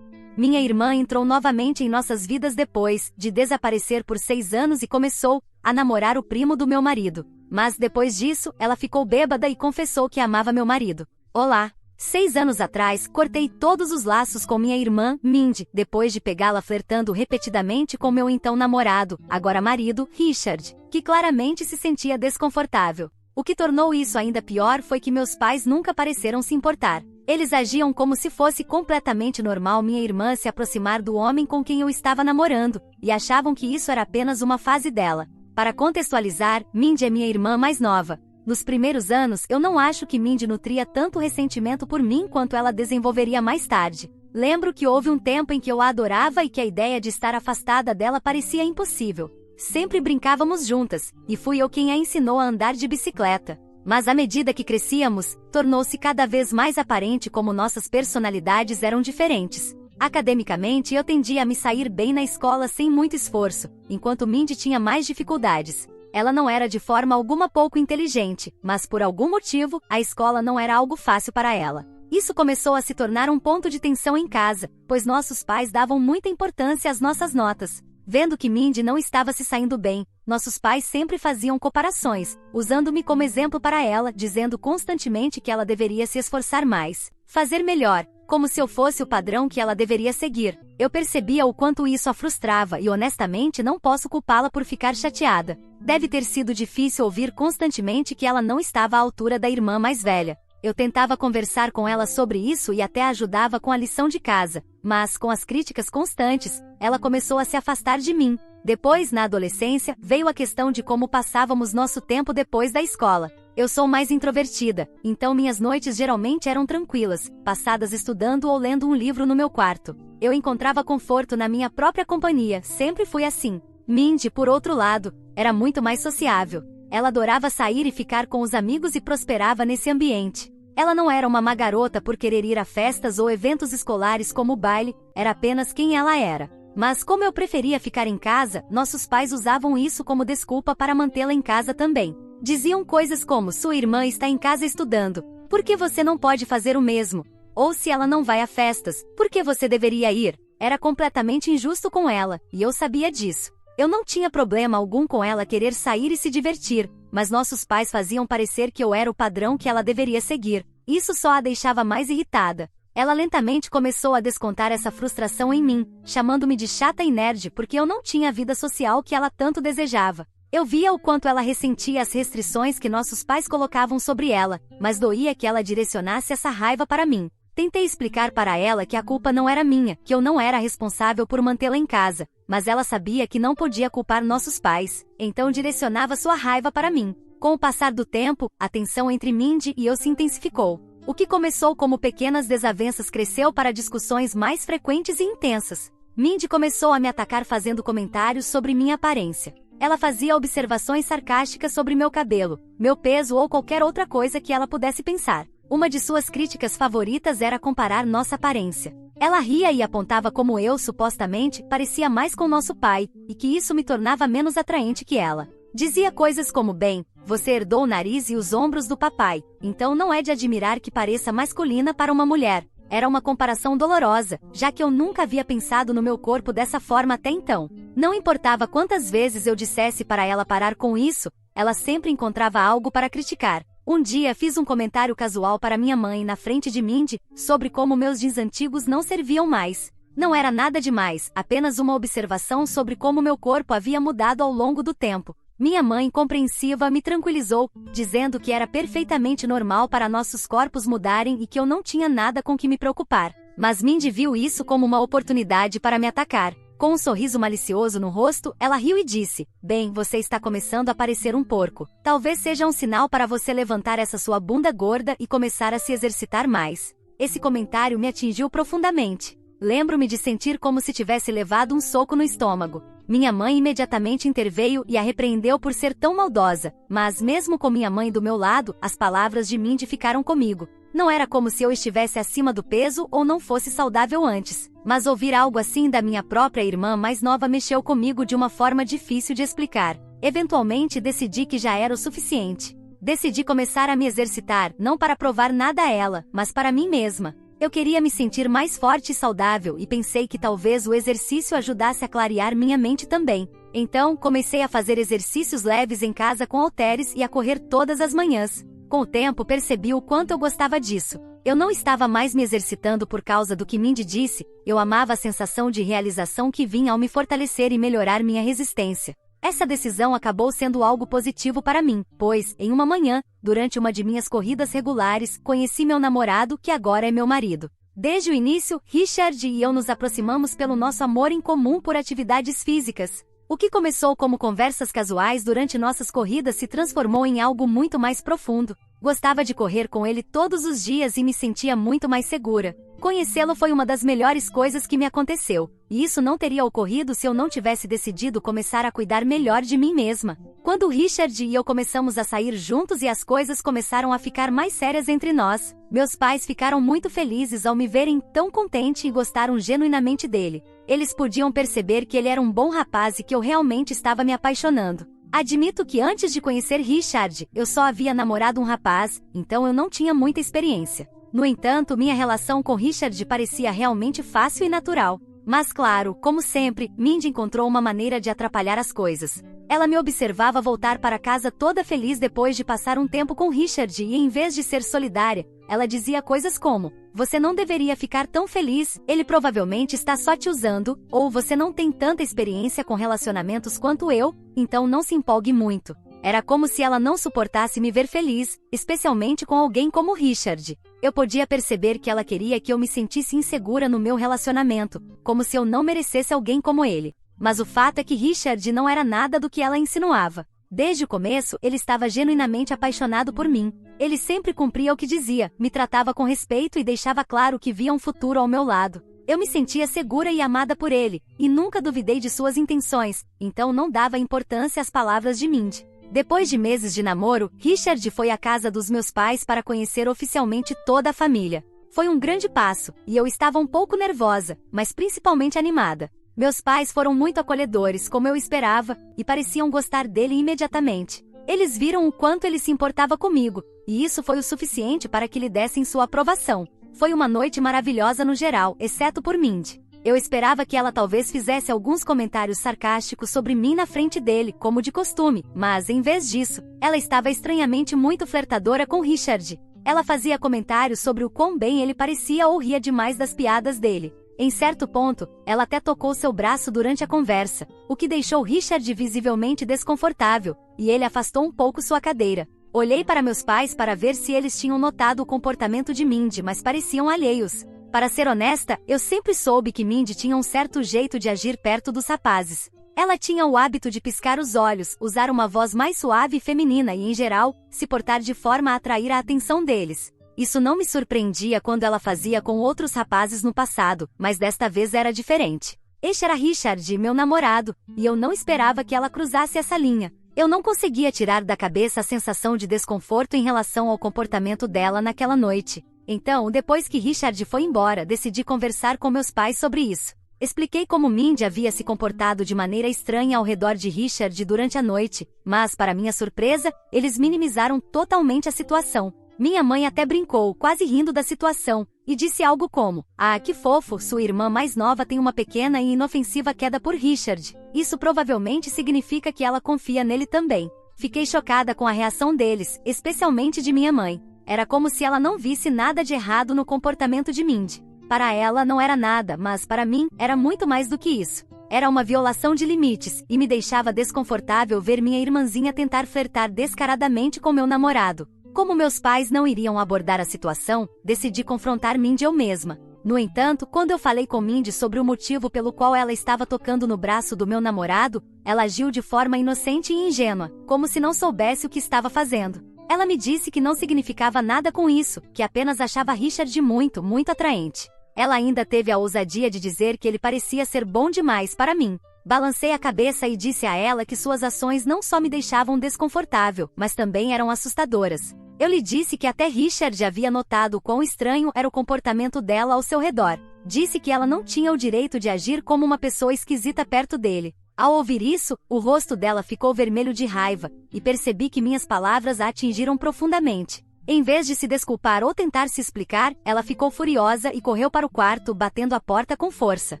Minha irmã entrou novamente em nossas vidas depois de desaparecer por 6 anos e começou a namorar o primo do meu marido. Mas depois disso, ela ficou bêbada e confessou que amava meu marido. Olá! 6 anos atrás, cortei todos os laços com minha irmã, Mindy, depois de pegá-la flertando repetidamente com meu então namorado, agora marido, Richard, que claramente se sentia desconfortável. O que tornou isso ainda pior foi que meus pais nunca pareceram se importar. Eles agiam como se fosse completamente normal minha irmã se aproximar do homem com quem eu estava namorando, e achavam que isso era apenas uma fase dela. Para contextualizar, Mindy é minha irmã mais nova. Nos primeiros anos, eu não acho que Mindy nutria tanto ressentimento por mim quanto ela desenvolveria mais tarde. Lembro que houve um tempo em que eu a adorava e que a ideia de estar afastada dela parecia impossível. Sempre brincávamos juntas, e fui eu quem a ensinou a andar de bicicleta. Mas à medida que crescíamos, tornou-se cada vez mais aparente como nossas personalidades eram diferentes. Academicamente, eu tendia a me sair bem na escola sem muito esforço, enquanto Mindy tinha mais dificuldades. Ela não era de forma alguma pouco inteligente, mas por algum motivo, a escola não era algo fácil para ela. Isso começou a se tornar um ponto de tensão em casa, pois nossos pais davam muita importância às nossas notas. Vendo que Mindy não estava se saindo bem, nossos pais sempre faziam comparações, usando-me como exemplo para ela, dizendo constantemente que ela deveria se esforçar mais, fazer melhor, como se eu fosse o padrão que ela deveria seguir. Eu percebia o quanto isso a frustrava e honestamente não posso culpá-la por ficar chateada. Deve ter sido difícil ouvir constantemente que ela não estava à altura da irmã mais velha. Eu tentava conversar com ela sobre isso e até ajudava com a lição de casa, mas com as críticas constantes, ela começou a se afastar de mim. Depois, na adolescência, veio a questão de como passávamos nosso tempo depois da escola. Eu sou mais introvertida, então minhas noites geralmente eram tranquilas, passadas estudando ou lendo um livro no meu quarto. Eu encontrava conforto na minha própria companhia, sempre fui assim. Mindy, por outro lado, era muito mais sociável. Ela adorava sair e ficar com os amigos e prosperava nesse ambiente. Ela não era uma má garota por querer ir a festas ou eventos escolares como o baile, era apenas quem ela era. Mas como eu preferia ficar em casa, nossos pais usavam isso como desculpa para mantê-la em casa também. Diziam coisas como: sua irmã está em casa estudando, por que você não pode fazer o mesmo? Ou se ela não vai a festas, por que você deveria ir? Era completamente injusto com ela, e eu sabia disso. Eu não tinha problema algum com ela querer sair e se divertir, mas nossos pais faziam parecer que eu era o padrão que ela deveria seguir. Isso só a deixava mais irritada. Ela lentamente começou a descontar essa frustração em mim, chamando-me de chata e nerd porque eu não tinha a vida social que ela tanto desejava. Eu via o quanto ela ressentia as restrições que nossos pais colocavam sobre ela, mas doía que ela direcionasse essa raiva para mim. Tentei explicar para ela que a culpa não era minha, que eu não era responsável por mantê-la em casa, mas ela sabia que não podia culpar nossos pais, então direcionava sua raiva para mim. Com o passar do tempo, a tensão entre Mindy e eu se intensificou. O que começou como pequenas desavenças cresceu para discussões mais frequentes e intensas. Mindy começou a me atacar fazendo comentários sobre minha aparência. Ela fazia observações sarcásticas sobre meu cabelo, meu peso ou qualquer outra coisa que ela pudesse pensar. Uma de suas críticas favoritas era comparar nossa aparência. Ela ria e apontava como eu, supostamente, parecia mais com nosso pai, e que isso me tornava menos atraente que ela. Dizia coisas como: bem, você herdou o nariz e os ombros do papai, então não é de admirar que pareça masculina para uma mulher. Era uma comparação dolorosa, já que eu nunca havia pensado no meu corpo dessa forma até então. Não importava quantas vezes eu dissesse para ela parar com isso, ela sempre encontrava algo para criticar. Um dia fiz um comentário casual para minha mãe na frente de Mindy, sobre como meus jeans antigos não serviam mais. Não era nada demais, apenas uma observação sobre como meu corpo havia mudado ao longo do tempo. Minha mãe, compreensiva, me tranquilizou, dizendo que era perfeitamente normal para nossos corpos mudarem e que eu não tinha nada com que me preocupar. Mas Mindy viu isso como uma oportunidade para me atacar. Com um sorriso malicioso no rosto, ela riu e disse: "Bem, você está começando a parecer um porco. Talvez seja um sinal para você levantar essa sua bunda gorda e começar a se exercitar mais." Esse comentário me atingiu profundamente. Lembro-me de sentir como se tivesse levado um soco no estômago. Minha mãe imediatamente interveio e a repreendeu por ser tão maldosa, mas mesmo com minha mãe do meu lado, as palavras de Mindy ficaram comigo. Não era como se eu estivesse acima do peso ou não fosse saudável antes, mas ouvir algo assim da minha própria irmã mais nova mexeu comigo de uma forma difícil de explicar. Eventualmente decidi que já era o suficiente. Decidi começar a me exercitar, não para provar nada a ela, mas para mim mesma. Eu queria me sentir mais forte e saudável e pensei que talvez o exercício ajudasse a clarear minha mente também. Então, comecei a fazer exercícios leves em casa com halteres e a correr todas as manhãs. Com o tempo percebi o quanto eu gostava disso. Eu não estava mais me exercitando por causa do que Mindy disse, eu amava a sensação de realização que vinha ao me fortalecer e melhorar minha resistência. Essa decisão acabou sendo algo positivo para mim, pois, em uma manhã, durante uma de minhas corridas regulares, conheci meu namorado, que agora é meu marido. Desde o início, Richard e eu nos aproximamos pelo nosso amor em comum por atividades físicas. O que começou como conversas casuais durante nossas corridas se transformou em algo muito mais profundo. Gostava de correr com ele todos os dias e me sentia muito mais segura. Conhecê-lo foi uma das melhores coisas que me aconteceu, e isso não teria ocorrido se eu não tivesse decidido começar a cuidar melhor de mim mesma. Quando Richard e eu começamos a sair juntos e as coisas começaram a ficar mais sérias entre nós, meus pais ficaram muito felizes ao me verem tão contente e gostaram genuinamente dele. Eles podiam perceber que ele era um bom rapaz e que eu realmente estava me apaixonando. Admito que antes de conhecer Richard, eu só havia namorado um rapaz, então eu não tinha muita experiência. No entanto, minha relação com Richard parecia realmente fácil e natural. Mas claro, como sempre, Mindy encontrou uma maneira de atrapalhar as coisas. Ela me observava voltar para casa toda feliz depois de passar um tempo com Richard e em vez de ser solidária, ela dizia coisas como: "Você não deveria ficar tão feliz, ele provavelmente está só te usando", ou "Você não tem tanta experiência com relacionamentos quanto eu, então não se empolgue muito". Era como se ela não suportasse me ver feliz, especialmente com alguém como Richard. Eu podia perceber que ela queria que eu me sentisse insegura no meu relacionamento, como se eu não merecesse alguém como ele. Mas o fato é que Richard não era nada do que ela insinuava. Desde o começo, ele estava genuinamente apaixonado por mim. Ele sempre cumpria o que dizia, me tratava com respeito e deixava claro que via um futuro ao meu lado. Eu me sentia segura e amada por ele, e nunca duvidei de suas intenções, então não dava importância às palavras de Mindy. Depois de meses de namoro, Richard foi à casa dos meus pais para conhecer oficialmente toda a família. Foi um grande passo, e eu estava um pouco nervosa, mas principalmente animada. Meus pais foram muito acolhedores, como eu esperava, e pareciam gostar dele imediatamente. Eles viram o quanto ele se importava comigo, e isso foi o suficiente para que lhe dessem sua aprovação. Foi uma noite maravilhosa no geral, exceto por Mindy. Eu esperava que ela talvez fizesse alguns comentários sarcásticos sobre mim na frente dele, como de costume, mas, em vez disso, ela estava estranhamente muito flertadora com Richard. Ela fazia comentários sobre o quão bem ele parecia ou ria demais das piadas dele. Em certo ponto, ela até tocou seu braço durante a conversa, o que deixou Richard visivelmente desconfortável, e ele afastou um pouco sua cadeira. Olhei para meus pais para ver se eles tinham notado o comportamento de Mindy, mas pareciam alheios. Para ser honesta, eu sempre soube que Mindy tinha um certo jeito de agir perto dos rapazes. Ela tinha o hábito de piscar os olhos, usar uma voz mais suave e feminina e, em geral, se portar de forma a atrair a atenção deles. Isso não me surpreendia quando ela fazia com outros rapazes no passado, mas desta vez era diferente. Este era Richard, meu namorado, e eu não esperava que ela cruzasse essa linha. Eu não conseguia tirar da cabeça a sensação de desconforto em relação ao comportamento dela naquela noite. Então, depois que Richard foi embora, decidi conversar com meus pais sobre isso. Expliquei como Mindy havia se comportado de maneira estranha ao redor de Richard durante a noite, mas, para minha surpresa, eles minimizaram totalmente a situação. Minha mãe até brincou, quase rindo da situação, e disse algo como: "Ah, que fofo, sua irmã mais nova tem uma pequena e inofensiva queda por Richard. Isso provavelmente significa que ela confia nele também." Fiquei chocada com a reação deles, especialmente de minha mãe. Era como se ela não visse nada de errado no comportamento de Mindy. Para ela não era nada, mas para mim, era muito mais do que isso. Era uma violação de limites, e me deixava desconfortável ver minha irmãzinha tentar flertar descaradamente com meu namorado. Como meus pais não iriam abordar a situação, decidi confrontar Mindy eu mesma. No entanto, quando eu falei com Mindy sobre o motivo pelo qual ela estava tocando no braço do meu namorado, ela agiu de forma inocente e ingênua, como se não soubesse o que estava fazendo. Ela me disse que não significava nada com isso, que apenas achava Richard muito, muito atraente. Ela ainda teve a ousadia de dizer que ele parecia ser bom demais para mim. Balancei a cabeça e disse a ela que suas ações não só me deixavam desconfortável, mas também eram assustadoras. Eu lhe disse que até Richard havia notado quão estranho era o comportamento dela ao seu redor. Disse que ela não tinha o direito de agir como uma pessoa esquisita perto dele. Ao ouvir isso, o rosto dela ficou vermelho de raiva, e percebi que minhas palavras a atingiram profundamente. Em vez de se desculpar ou tentar se explicar, ela ficou furiosa e correu para o quarto, batendo a porta com força.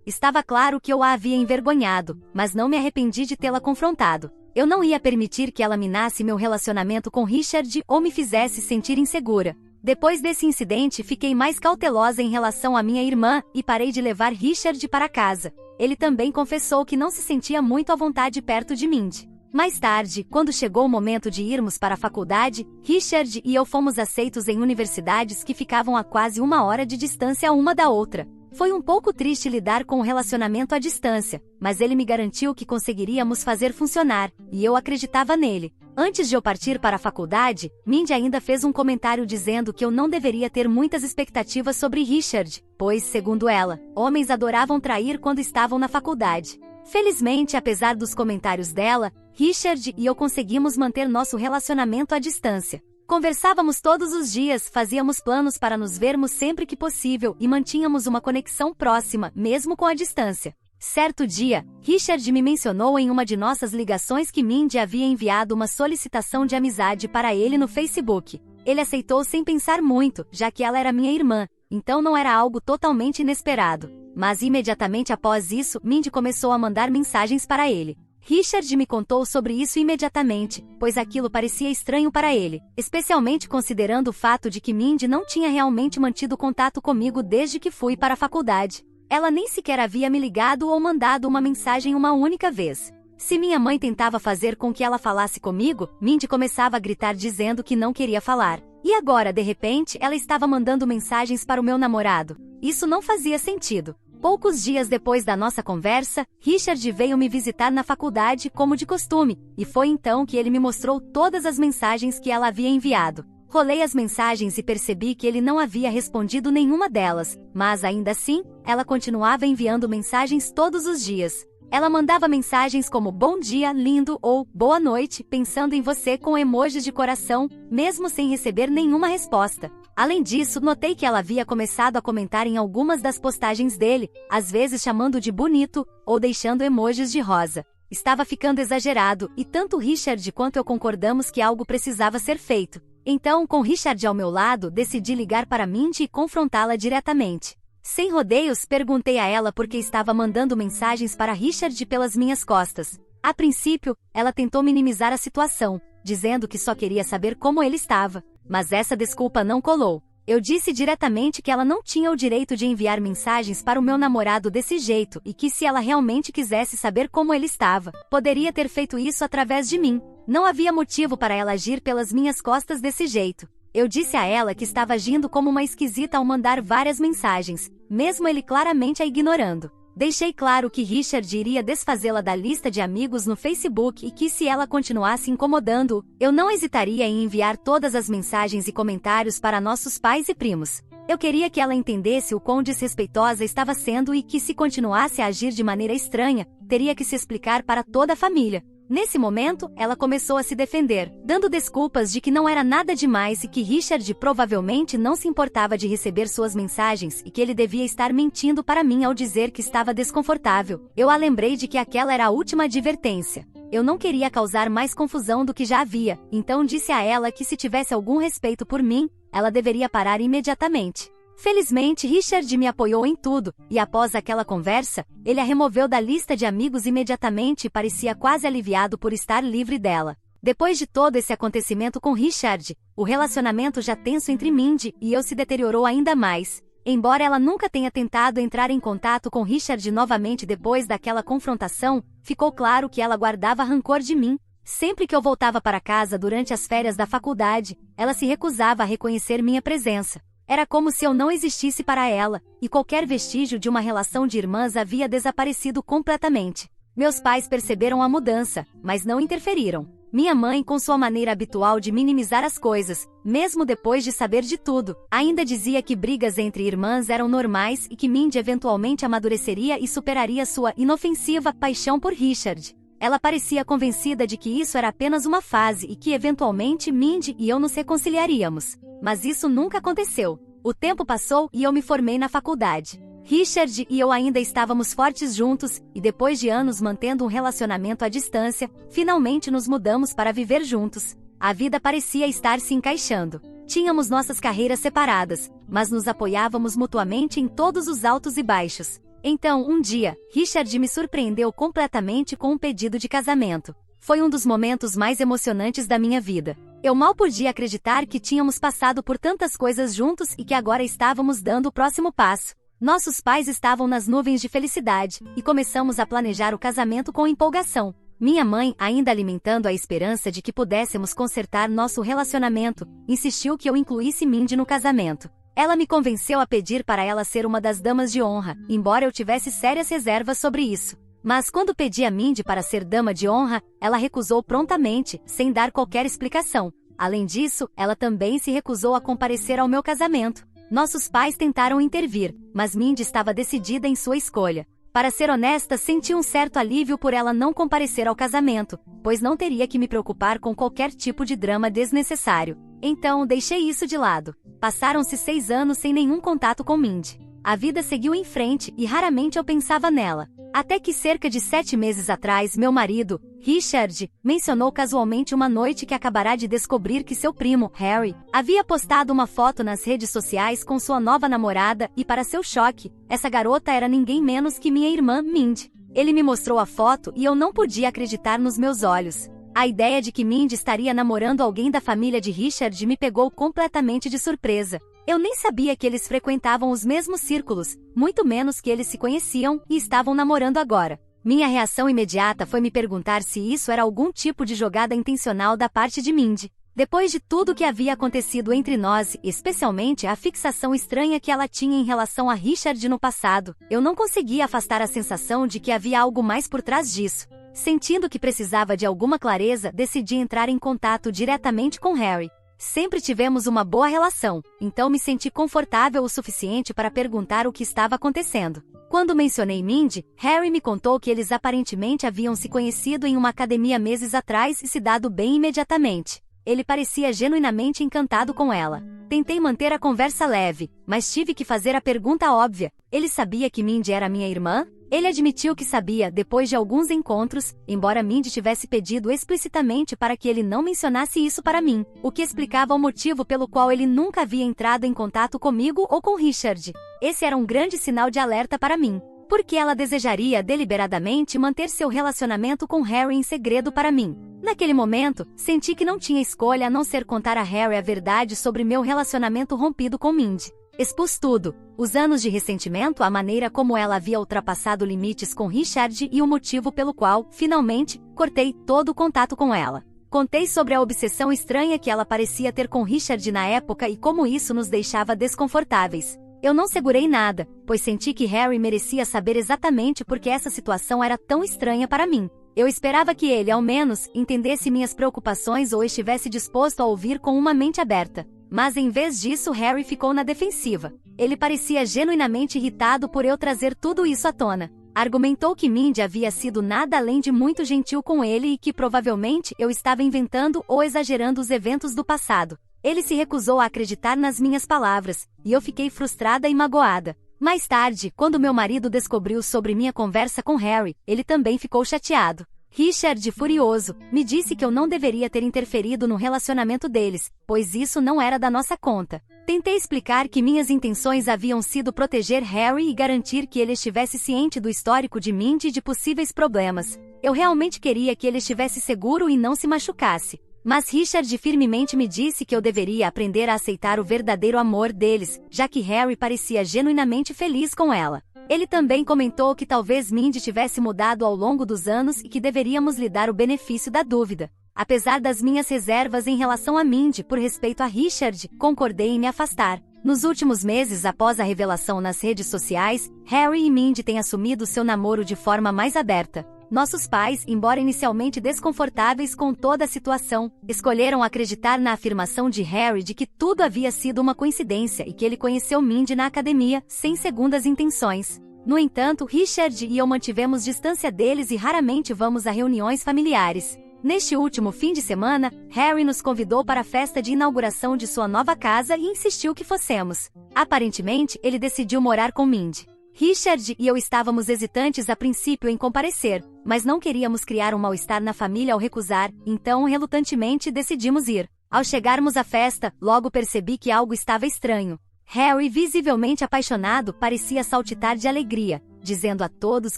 Estava claro que eu a havia envergonhado, mas não me arrependi de tê-la confrontado. Eu não ia permitir que ela minasse meu relacionamento com Richard ou me fizesse sentir insegura. Depois desse incidente, fiquei mais cautelosa em relação à minha irmã e parei de levar Richard para casa. Ele também confessou que não se sentia muito à vontade perto de Mindy. Mais tarde, quando chegou o momento de irmos para a faculdade, Richard e eu fomos aceitos em universidades que ficavam a quase 1 hora de distância uma da outra. Foi um pouco triste lidar com o relacionamento à distância, mas ele me garantiu que conseguiríamos fazer funcionar, e eu acreditava nele. Antes de eu partir para a faculdade, Mindy ainda fez um comentário dizendo que eu não deveria ter muitas expectativas sobre Richard, pois, segundo ela, homens adoravam trair quando estavam na faculdade. Felizmente, apesar dos comentários dela, Richard e eu conseguimos manter nosso relacionamento à distância. Conversávamos todos os dias, fazíamos planos para nos vermos sempre que possível e mantínhamos uma conexão próxima, mesmo com a distância. Certo dia, Richard me mencionou em uma de nossas ligações que Mindy havia enviado uma solicitação de amizade para ele no Facebook. Ele aceitou sem pensar muito, já que ela era minha irmã, então não era algo totalmente inesperado. Mas imediatamente após isso, Mindy começou a mandar mensagens para ele. Richard me contou sobre isso imediatamente, pois aquilo parecia estranho para ele, especialmente considerando o fato de que Mindy não tinha realmente mantido contato comigo desde que fui para a faculdade. Ela nem sequer havia me ligado ou mandado uma mensagem uma única vez. Se minha mãe tentava fazer com que ela falasse comigo, Mindy começava a gritar dizendo que não queria falar. E agora, de repente, ela estava mandando mensagens para o meu namorado. Isso não fazia sentido. Poucos dias depois da nossa conversa, Richard veio me visitar na faculdade como de costume, e foi então que ele me mostrou todas as mensagens que ela havia enviado. Rolei as mensagens e percebi que ele não havia respondido nenhuma delas, mas ainda assim, ela continuava enviando mensagens todos os dias. Ela mandava mensagens como bom dia, lindo ou boa noite, pensando em você com emojis de coração, mesmo sem receber nenhuma resposta. Além disso, notei que ela havia começado a comentar em algumas das postagens dele, às vezes chamando de bonito, ou deixando emojis de rosa. Estava ficando exagerado, e tanto Richard quanto eu concordamos que algo precisava ser feito. Então, com Richard ao meu lado, decidi ligar para Mindy e confrontá-la diretamente. Sem rodeios, perguntei a ela por que estava mandando mensagens para Richard pelas minhas costas. A princípio, ela tentou minimizar a situação, dizendo que só queria saber como ele estava. Mas essa desculpa não colou. Eu disse diretamente que ela não tinha o direito de enviar mensagens para o meu namorado desse jeito e que se ela realmente quisesse saber como ele estava, poderia ter feito isso através de mim. Não havia motivo para ela agir pelas minhas costas desse jeito. Eu disse a ela que estava agindo como uma esquisita ao mandar várias mensagens, mesmo ele claramente a ignorando. Deixei claro que Richard iria desfazê-la da lista de amigos no Facebook e que se ela continuasse incomodando-o, eu não hesitaria em enviar todas as mensagens e comentários para nossos pais e primos. Eu queria que ela entendesse o quão desrespeitosa estava sendo e que se continuasse a agir de maneira estranha, teria que se explicar para toda a família. Nesse momento, ela começou a se defender, dando desculpas de que não era nada demais e que Richard provavelmente não se importava de receber suas mensagens e que ele devia estar mentindo para mim ao dizer que estava desconfortável. Eu a lembrei de que aquela era a última advertência. Eu não queria causar mais confusão do que já havia, então disse a ela que se tivesse algum respeito por mim, ela deveria parar imediatamente. Felizmente, Richard me apoiou em tudo, e após aquela conversa, ele a removeu da lista de amigos imediatamente e parecia quase aliviado por estar livre dela. Depois de todo esse acontecimento com Richard, o relacionamento já tenso entre Mindy e eu se deteriorou ainda mais. Embora ela nunca tenha tentado entrar em contato com Richard novamente depois daquela confrontação, ficou claro que ela guardava rancor de mim. Sempre que eu voltava para casa durante as férias da faculdade, ela se recusava a reconhecer minha presença. Era como se eu não existisse para ela, e qualquer vestígio de uma relação de irmãs havia desaparecido completamente. Meus pais perceberam a mudança, mas não interferiram. Minha mãe, com sua maneira habitual de minimizar as coisas, mesmo depois de saber de tudo, ainda dizia que brigas entre irmãs eram normais e que Mindy eventualmente amadureceria e superaria sua inofensiva paixão por Richard. Ela parecia convencida de que isso era apenas uma fase e que eventualmente Mindy e eu nos reconciliaríamos. Mas isso nunca aconteceu. O tempo passou e eu me formei na faculdade. Richard e eu ainda estávamos fortes juntos, e depois de anos mantendo um relacionamento à distância, finalmente nos mudamos para viver juntos. A vida parecia estar se encaixando. Tínhamos nossas carreiras separadas, mas nos apoiávamos mutuamente em todos os altos e baixos. Então, um dia, Richard me surpreendeu completamente com um pedido de casamento. Foi um dos momentos mais emocionantes da minha vida. Eu mal podia acreditar que tínhamos passado por tantas coisas juntos e que agora estávamos dando o próximo passo. Nossos pais estavam nas nuvens de felicidade, e começamos a planejar o casamento com empolgação. Minha mãe, ainda alimentando a esperança de que pudéssemos consertar nosso relacionamento, insistiu que eu incluísse Mindy no casamento. Ela me convenceu a pedir para ela ser uma das damas de honra, embora eu tivesse sérias reservas sobre isso. Mas quando pedi a Mindy para ser dama de honra, ela recusou prontamente, sem dar qualquer explicação. Além disso, ela também se recusou a comparecer ao meu casamento. Nossos pais tentaram intervir, mas Mindy estava decidida em sua escolha. Para ser honesta, senti um certo alívio por ela não comparecer ao casamento, pois não teria que me preocupar com qualquer tipo de drama desnecessário. Então, deixei isso de lado. Passaram-se 6 anos sem nenhum contato com Mindy. A vida seguiu em frente e raramente eu pensava nela. Até que cerca de 7 meses atrás, meu marido, Richard, mencionou casualmente uma noite que acabará de descobrir que seu primo, Harry, havia postado uma foto nas redes sociais com sua nova namorada e, para seu choque, essa garota era ninguém menos que minha irmã, Mindy. Ele me mostrou a foto e eu não podia acreditar nos meus olhos. A ideia de que Mindy estaria namorando alguém da família de Richard me pegou completamente de surpresa. Eu nem sabia que eles frequentavam os mesmos círculos, muito menos que eles se conheciam e estavam namorando agora. Minha reação imediata foi me perguntar se isso era algum tipo de jogada intencional da parte de Mindy. Depois de tudo que havia acontecido entre nós, especialmente a fixação estranha que ela tinha em relação a Richard no passado, eu não conseguia afastar a sensação de que havia algo mais por trás disso. Sentindo que precisava de alguma clareza, decidi entrar em contato diretamente com Harry. Sempre tivemos uma boa relação, então me senti confortável o suficiente para perguntar o que estava acontecendo. Quando mencionei Mindy, Harry me contou que eles aparentemente haviam se conhecido em uma academia meses atrás e se dado bem imediatamente. Ele parecia genuinamente encantado com ela. Tentei manter a conversa leve, mas tive que fazer a pergunta óbvia. Ele sabia que Mindy era minha irmã? Ele admitiu que sabia depois de alguns encontros, embora Mindy tivesse pedido explicitamente para que ele não mencionasse isso para mim, o que explicava o motivo pelo qual ele nunca havia entrado em contato comigo ou com Richard. Esse era um grande sinal de alerta para mim. Porque ela desejaria deliberadamente manter seu relacionamento com Harry em segredo para mim. Naquele momento, senti que não tinha escolha a não ser contar a Harry a verdade sobre meu relacionamento rompido com Mindy. Expus tudo, os anos de ressentimento, a maneira como ela havia ultrapassado limites com Richard e o motivo pelo qual, finalmente, cortei todo o contato com ela. Contei sobre a obsessão estranha que ela parecia ter com Richard na época e como isso nos deixava desconfortáveis. Eu não segurei nada, pois senti que Harry merecia saber exatamente por que essa situação era tão estranha para mim. Eu esperava que ele, ao menos, entendesse minhas preocupações ou estivesse disposto a ouvir com uma mente aberta. Mas em vez disso, Harry ficou na defensiva. Ele parecia genuinamente irritado por eu trazer tudo isso à tona. Argumentou que Mindy havia sido nada além de muito gentil com ele e que provavelmente eu estava inventando ou exagerando os eventos do passado. Ele se recusou a acreditar nas minhas palavras, e eu fiquei frustrada e magoada. Mais tarde, quando meu marido descobriu sobre minha conversa com Harry, ele também ficou chateado. Richard, furioso, me disse que eu não deveria ter interferido no relacionamento deles, pois isso não era da nossa conta. Tentei explicar que minhas intenções haviam sido proteger Harry e garantir que ele estivesse ciente do histórico de Mindy e de possíveis problemas. Eu realmente queria que ele estivesse seguro e não se machucasse. Mas Richard firmemente me disse que eu deveria aprender a aceitar o verdadeiro amor deles, já que Harry parecia genuinamente feliz com ela. Ele também comentou que talvez Mindy tivesse mudado ao longo dos anos e que deveríamos lhe dar o benefício da dúvida. Apesar das minhas reservas em relação a Mindy por respeito a Richard, concordei em me afastar. Nos últimos meses após a revelação nas redes sociais, Harry e Mindy têm assumido seu namoro de forma mais aberta. Nossos pais, embora inicialmente desconfortáveis com toda a situação, escolheram acreditar na afirmação de Harry de que tudo havia sido uma coincidência e que ele conheceu Mindy na academia, sem segundas intenções. No entanto, Richard e eu mantivemos distância deles e raramente vamos a reuniões familiares. Neste último fim de semana, Harry nos convidou para a festa de inauguração de sua nova casa e insistiu que fossemos. Aparentemente, ele decidiu morar com Mindy. Richard e eu estávamos hesitantes a princípio em comparecer, mas não queríamos criar um mal-estar na família ao recusar, então relutantemente decidimos ir. Ao chegarmos à festa, logo percebi que algo estava estranho. Harry, visivelmente apaixonado, parecia saltitar de alegria, dizendo a todos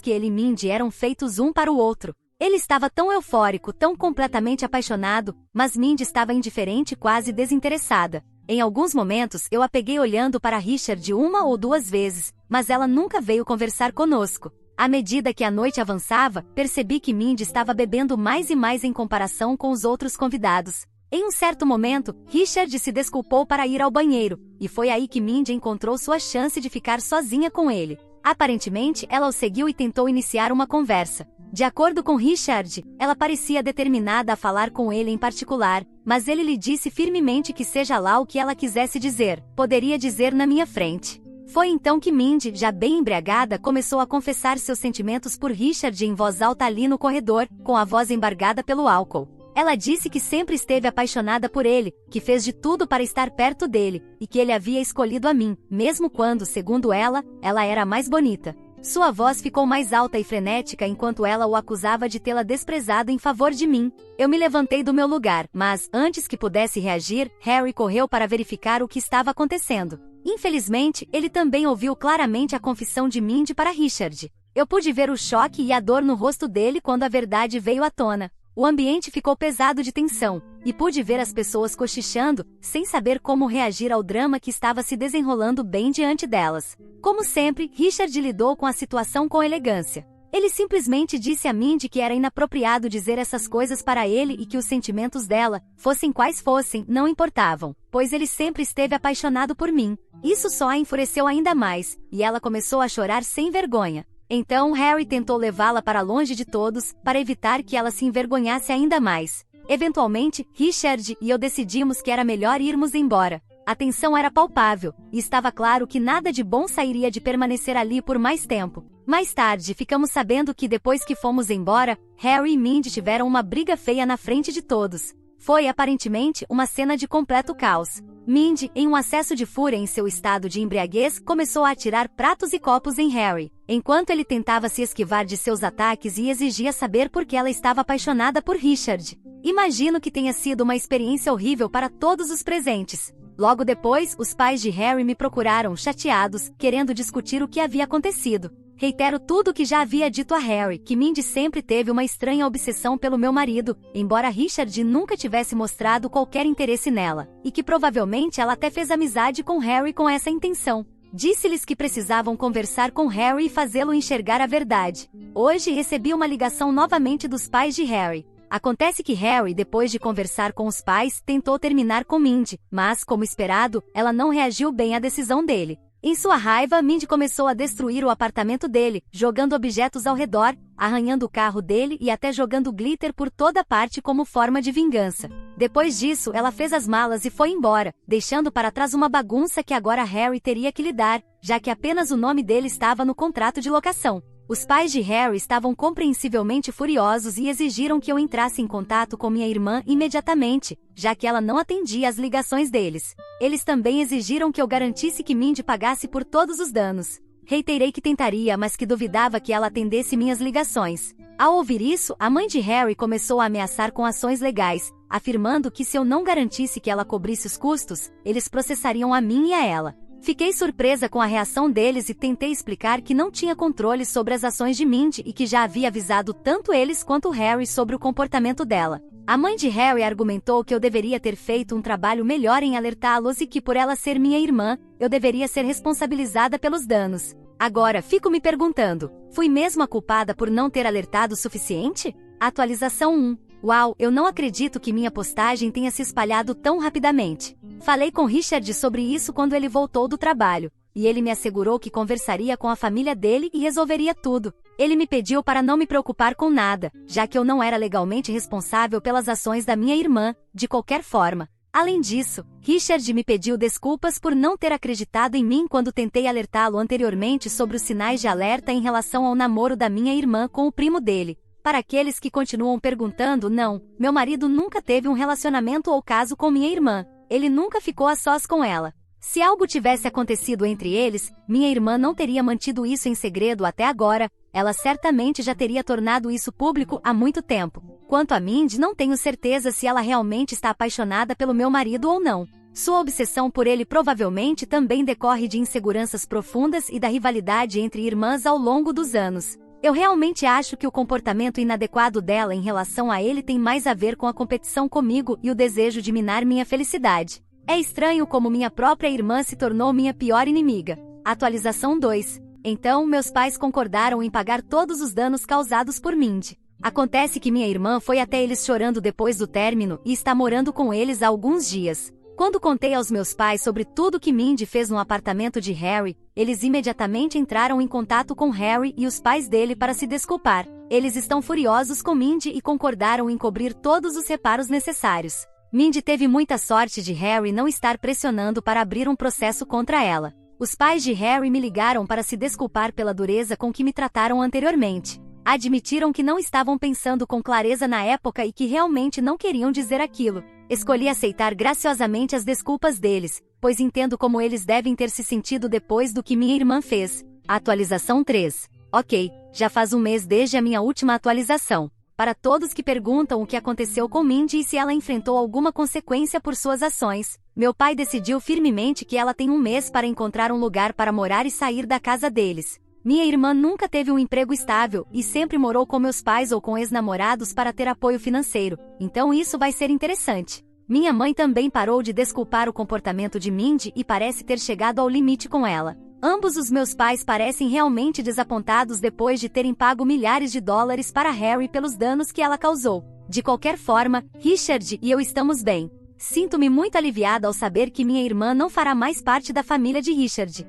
que ele e Mindy eram feitos um para o outro. Ele estava tão eufórico, tão completamente apaixonado, mas Mindy estava indiferente e quase desinteressada. Em alguns momentos eu a peguei olhando para Richard uma ou duas vezes, mas ela nunca veio conversar conosco. À medida que a noite avançava, percebi que Mindy estava bebendo mais e mais em comparação com os outros convidados. Em um certo momento, Richard se desculpou para ir ao banheiro, e foi aí que Mindy encontrou sua chance de ficar sozinha com ele. Aparentemente, ela o seguiu e tentou iniciar uma conversa. De acordo com Richard, ela parecia determinada a falar com ele em particular, mas ele lhe disse firmemente que seja lá o que ela quisesse dizer, poderia dizer na minha frente. Foi então que Mindy, já bem embriagada, começou a confessar seus sentimentos por Richard em voz alta ali no corredor, com a voz embargada pelo álcool. Ela disse que sempre esteve apaixonada por ele, que fez de tudo para estar perto dele, e que ele havia escolhido a mim, mesmo quando, segundo ela era a mais bonita. Sua voz ficou mais alta e frenética enquanto ela o acusava de tê-la desprezado em favor de mim. Eu me levantei do meu lugar, mas, antes que pudesse reagir, Harry correu para verificar o que estava acontecendo. Infelizmente, ele também ouviu claramente a confissão de Mindy para Richard. Eu pude ver o choque e a dor no rosto dele quando a verdade veio à tona. O ambiente ficou pesado de tensão, e pude ver as pessoas cochichando, sem saber como reagir ao drama que estava se desenrolando bem diante delas. Como sempre, Richard lidou com a situação com elegância. Ele simplesmente disse a Mindy que era inapropriado dizer essas coisas para ele e que os sentimentos dela, fossem quais fossem, não importavam, pois ele sempre esteve apaixonado por mim. Isso só a enfureceu ainda mais, e ela começou a chorar sem vergonha. Então Harry tentou levá-la para longe de todos, para evitar que ela se envergonhasse ainda mais. Eventualmente, Richard e eu decidimos que era melhor irmos embora. A tensão era palpável, e estava claro que nada de bom sairia de permanecer ali por mais tempo. Mais tarde, ficamos sabendo que depois que fomos embora, Harry e Mindy tiveram uma briga feia na frente de todos. Foi, aparentemente, uma cena de completo caos. Mindy, em um acesso de fúria em seu estado de embriaguez, começou a atirar pratos e copos em Harry, enquanto ele tentava se esquivar de seus ataques e exigia saber por que ela estava apaixonada por Richard. Imagino que tenha sido uma experiência horrível para todos os presentes. Logo depois, os pais de Harry me procuraram, chateados, querendo discutir o que havia acontecido. Reitero tudo o que já havia dito a Harry, que Mindy sempre teve uma estranha obsessão pelo meu marido, embora Richard nunca tivesse mostrado qualquer interesse nela, e que provavelmente ela até fez amizade com Harry com essa intenção. Disse-lhes que precisavam conversar com Harry e fazê-lo enxergar a verdade. Hoje recebi uma ligação novamente dos pais de Harry. Acontece que Harry, depois de conversar com os pais, tentou terminar com Mindy, mas, como esperado, ela não reagiu bem à decisão dele. Em sua raiva, Mindy começou a destruir o apartamento dele, jogando objetos ao redor, arranhando o carro dele e até jogando glitter por toda parte como forma de vingança. Depois disso, ela fez as malas e foi embora, deixando para trás uma bagunça que agora Harry teria que lidar, já que apenas o nome dele estava no contrato de locação. Os pais de Harry estavam compreensivelmente furiosos e exigiram que eu entrasse em contato com minha irmã imediatamente, já que ela não atendia às ligações deles. Eles também exigiram que eu garantisse que Mindy pagasse por todos os danos. Reiterei que tentaria, mas que duvidava que ela atendesse minhas ligações. Ao ouvir isso, a mãe de Harry começou a ameaçar com ações legais, afirmando que se eu não garantisse que ela cobrisse os custos, eles processariam a mim e a ela. Fiquei surpresa com a reação deles e tentei explicar que não tinha controle sobre as ações de Mindy e que já havia avisado tanto eles quanto Harry sobre o comportamento dela. A mãe de Harry argumentou que eu deveria ter feito um trabalho melhor em alertá-los e que por ela ser minha irmã, eu deveria ser responsabilizada pelos danos. Agora, fico me perguntando, fui mesmo a culpada por não ter alertado o suficiente? Atualização 1. Uau, eu não acredito que minha postagem tenha se espalhado tão rapidamente. Falei com Richard sobre isso quando ele voltou do trabalho, e ele me assegurou que conversaria com a família dele e resolveria tudo. Ele me pediu para não me preocupar com nada, já que eu não era legalmente responsável pelas ações da minha irmã, de qualquer forma. Além disso, Richard me pediu desculpas por não ter acreditado em mim quando tentei alertá-lo anteriormente sobre os sinais de alerta em relação ao namoro da minha irmã com o primo dele. Para aqueles que continuam perguntando, não, meu marido nunca teve um relacionamento ou caso com minha irmã. Ele nunca ficou a sós com ela. Se algo tivesse acontecido entre eles, minha irmã não teria mantido isso em segredo até agora, ela certamente já teria tornado isso público há muito tempo. Quanto a Mindy, não tenho certeza se ela realmente está apaixonada pelo meu marido ou não. Sua obsessão por ele provavelmente também decorre de inseguranças profundas e da rivalidade entre irmãs ao longo dos anos. Eu realmente acho que o comportamento inadequado dela em relação a ele tem mais a ver com a competição comigo e o desejo de minar minha felicidade. É estranho como minha própria irmã se tornou minha pior inimiga. Atualização 2. Então, meus pais concordaram em pagar todos os danos causados por Mindy. Acontece que minha irmã foi até eles chorando depois do término e está morando com eles há alguns dias. Quando contei aos meus pais sobre tudo que Mindy fez no apartamento de Harry, eles imediatamente entraram em contato com Harry e os pais dele para se desculpar. Eles estão furiosos com Mindy e concordaram em cobrir todos os reparos necessários. Mindy teve muita sorte de Harry não estar pressionando para abrir um processo contra ela. Os pais de Harry me ligaram para se desculpar pela dureza com que me trataram anteriormente. Admitiram que não estavam pensando com clareza na época e que realmente não queriam dizer aquilo. Escolhi aceitar graciosamente as desculpas deles, pois entendo como eles devem ter se sentido depois do que minha irmã fez. Atualização 3. Ok, já faz um mês desde a minha última atualização. Para todos que perguntam o que aconteceu com Mindy e se ela enfrentou alguma consequência por suas ações, meu pai decidiu firmemente que ela tem um mês para encontrar um lugar para morar e sair da casa deles. Minha irmã nunca teve um emprego estável e sempre morou com meus pais ou com ex-namorados para ter apoio financeiro, então isso vai ser interessante. Minha mãe também parou de desculpar o comportamento de Mindy e parece ter chegado ao limite com ela. Ambos os meus pais parecem realmente desapontados depois de terem pago milhares de dólares para Harry pelos danos que ela causou. De qualquer forma, Richard e eu estamos bem. Sinto-me muito aliviada ao saber que minha irmã não fará mais parte da família de Richard.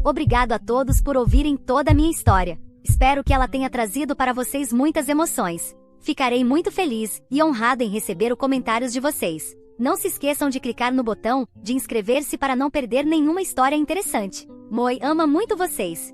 Obrigado a todos por ouvirem toda a minha história. Espero que ela tenha trazido para vocês muitas emoções. Ficarei muito feliz e honrada em receber os comentários de vocês. Não se esqueçam de clicar no botão de inscrever-se para não perder nenhuma história interessante. Moi ama muito vocês.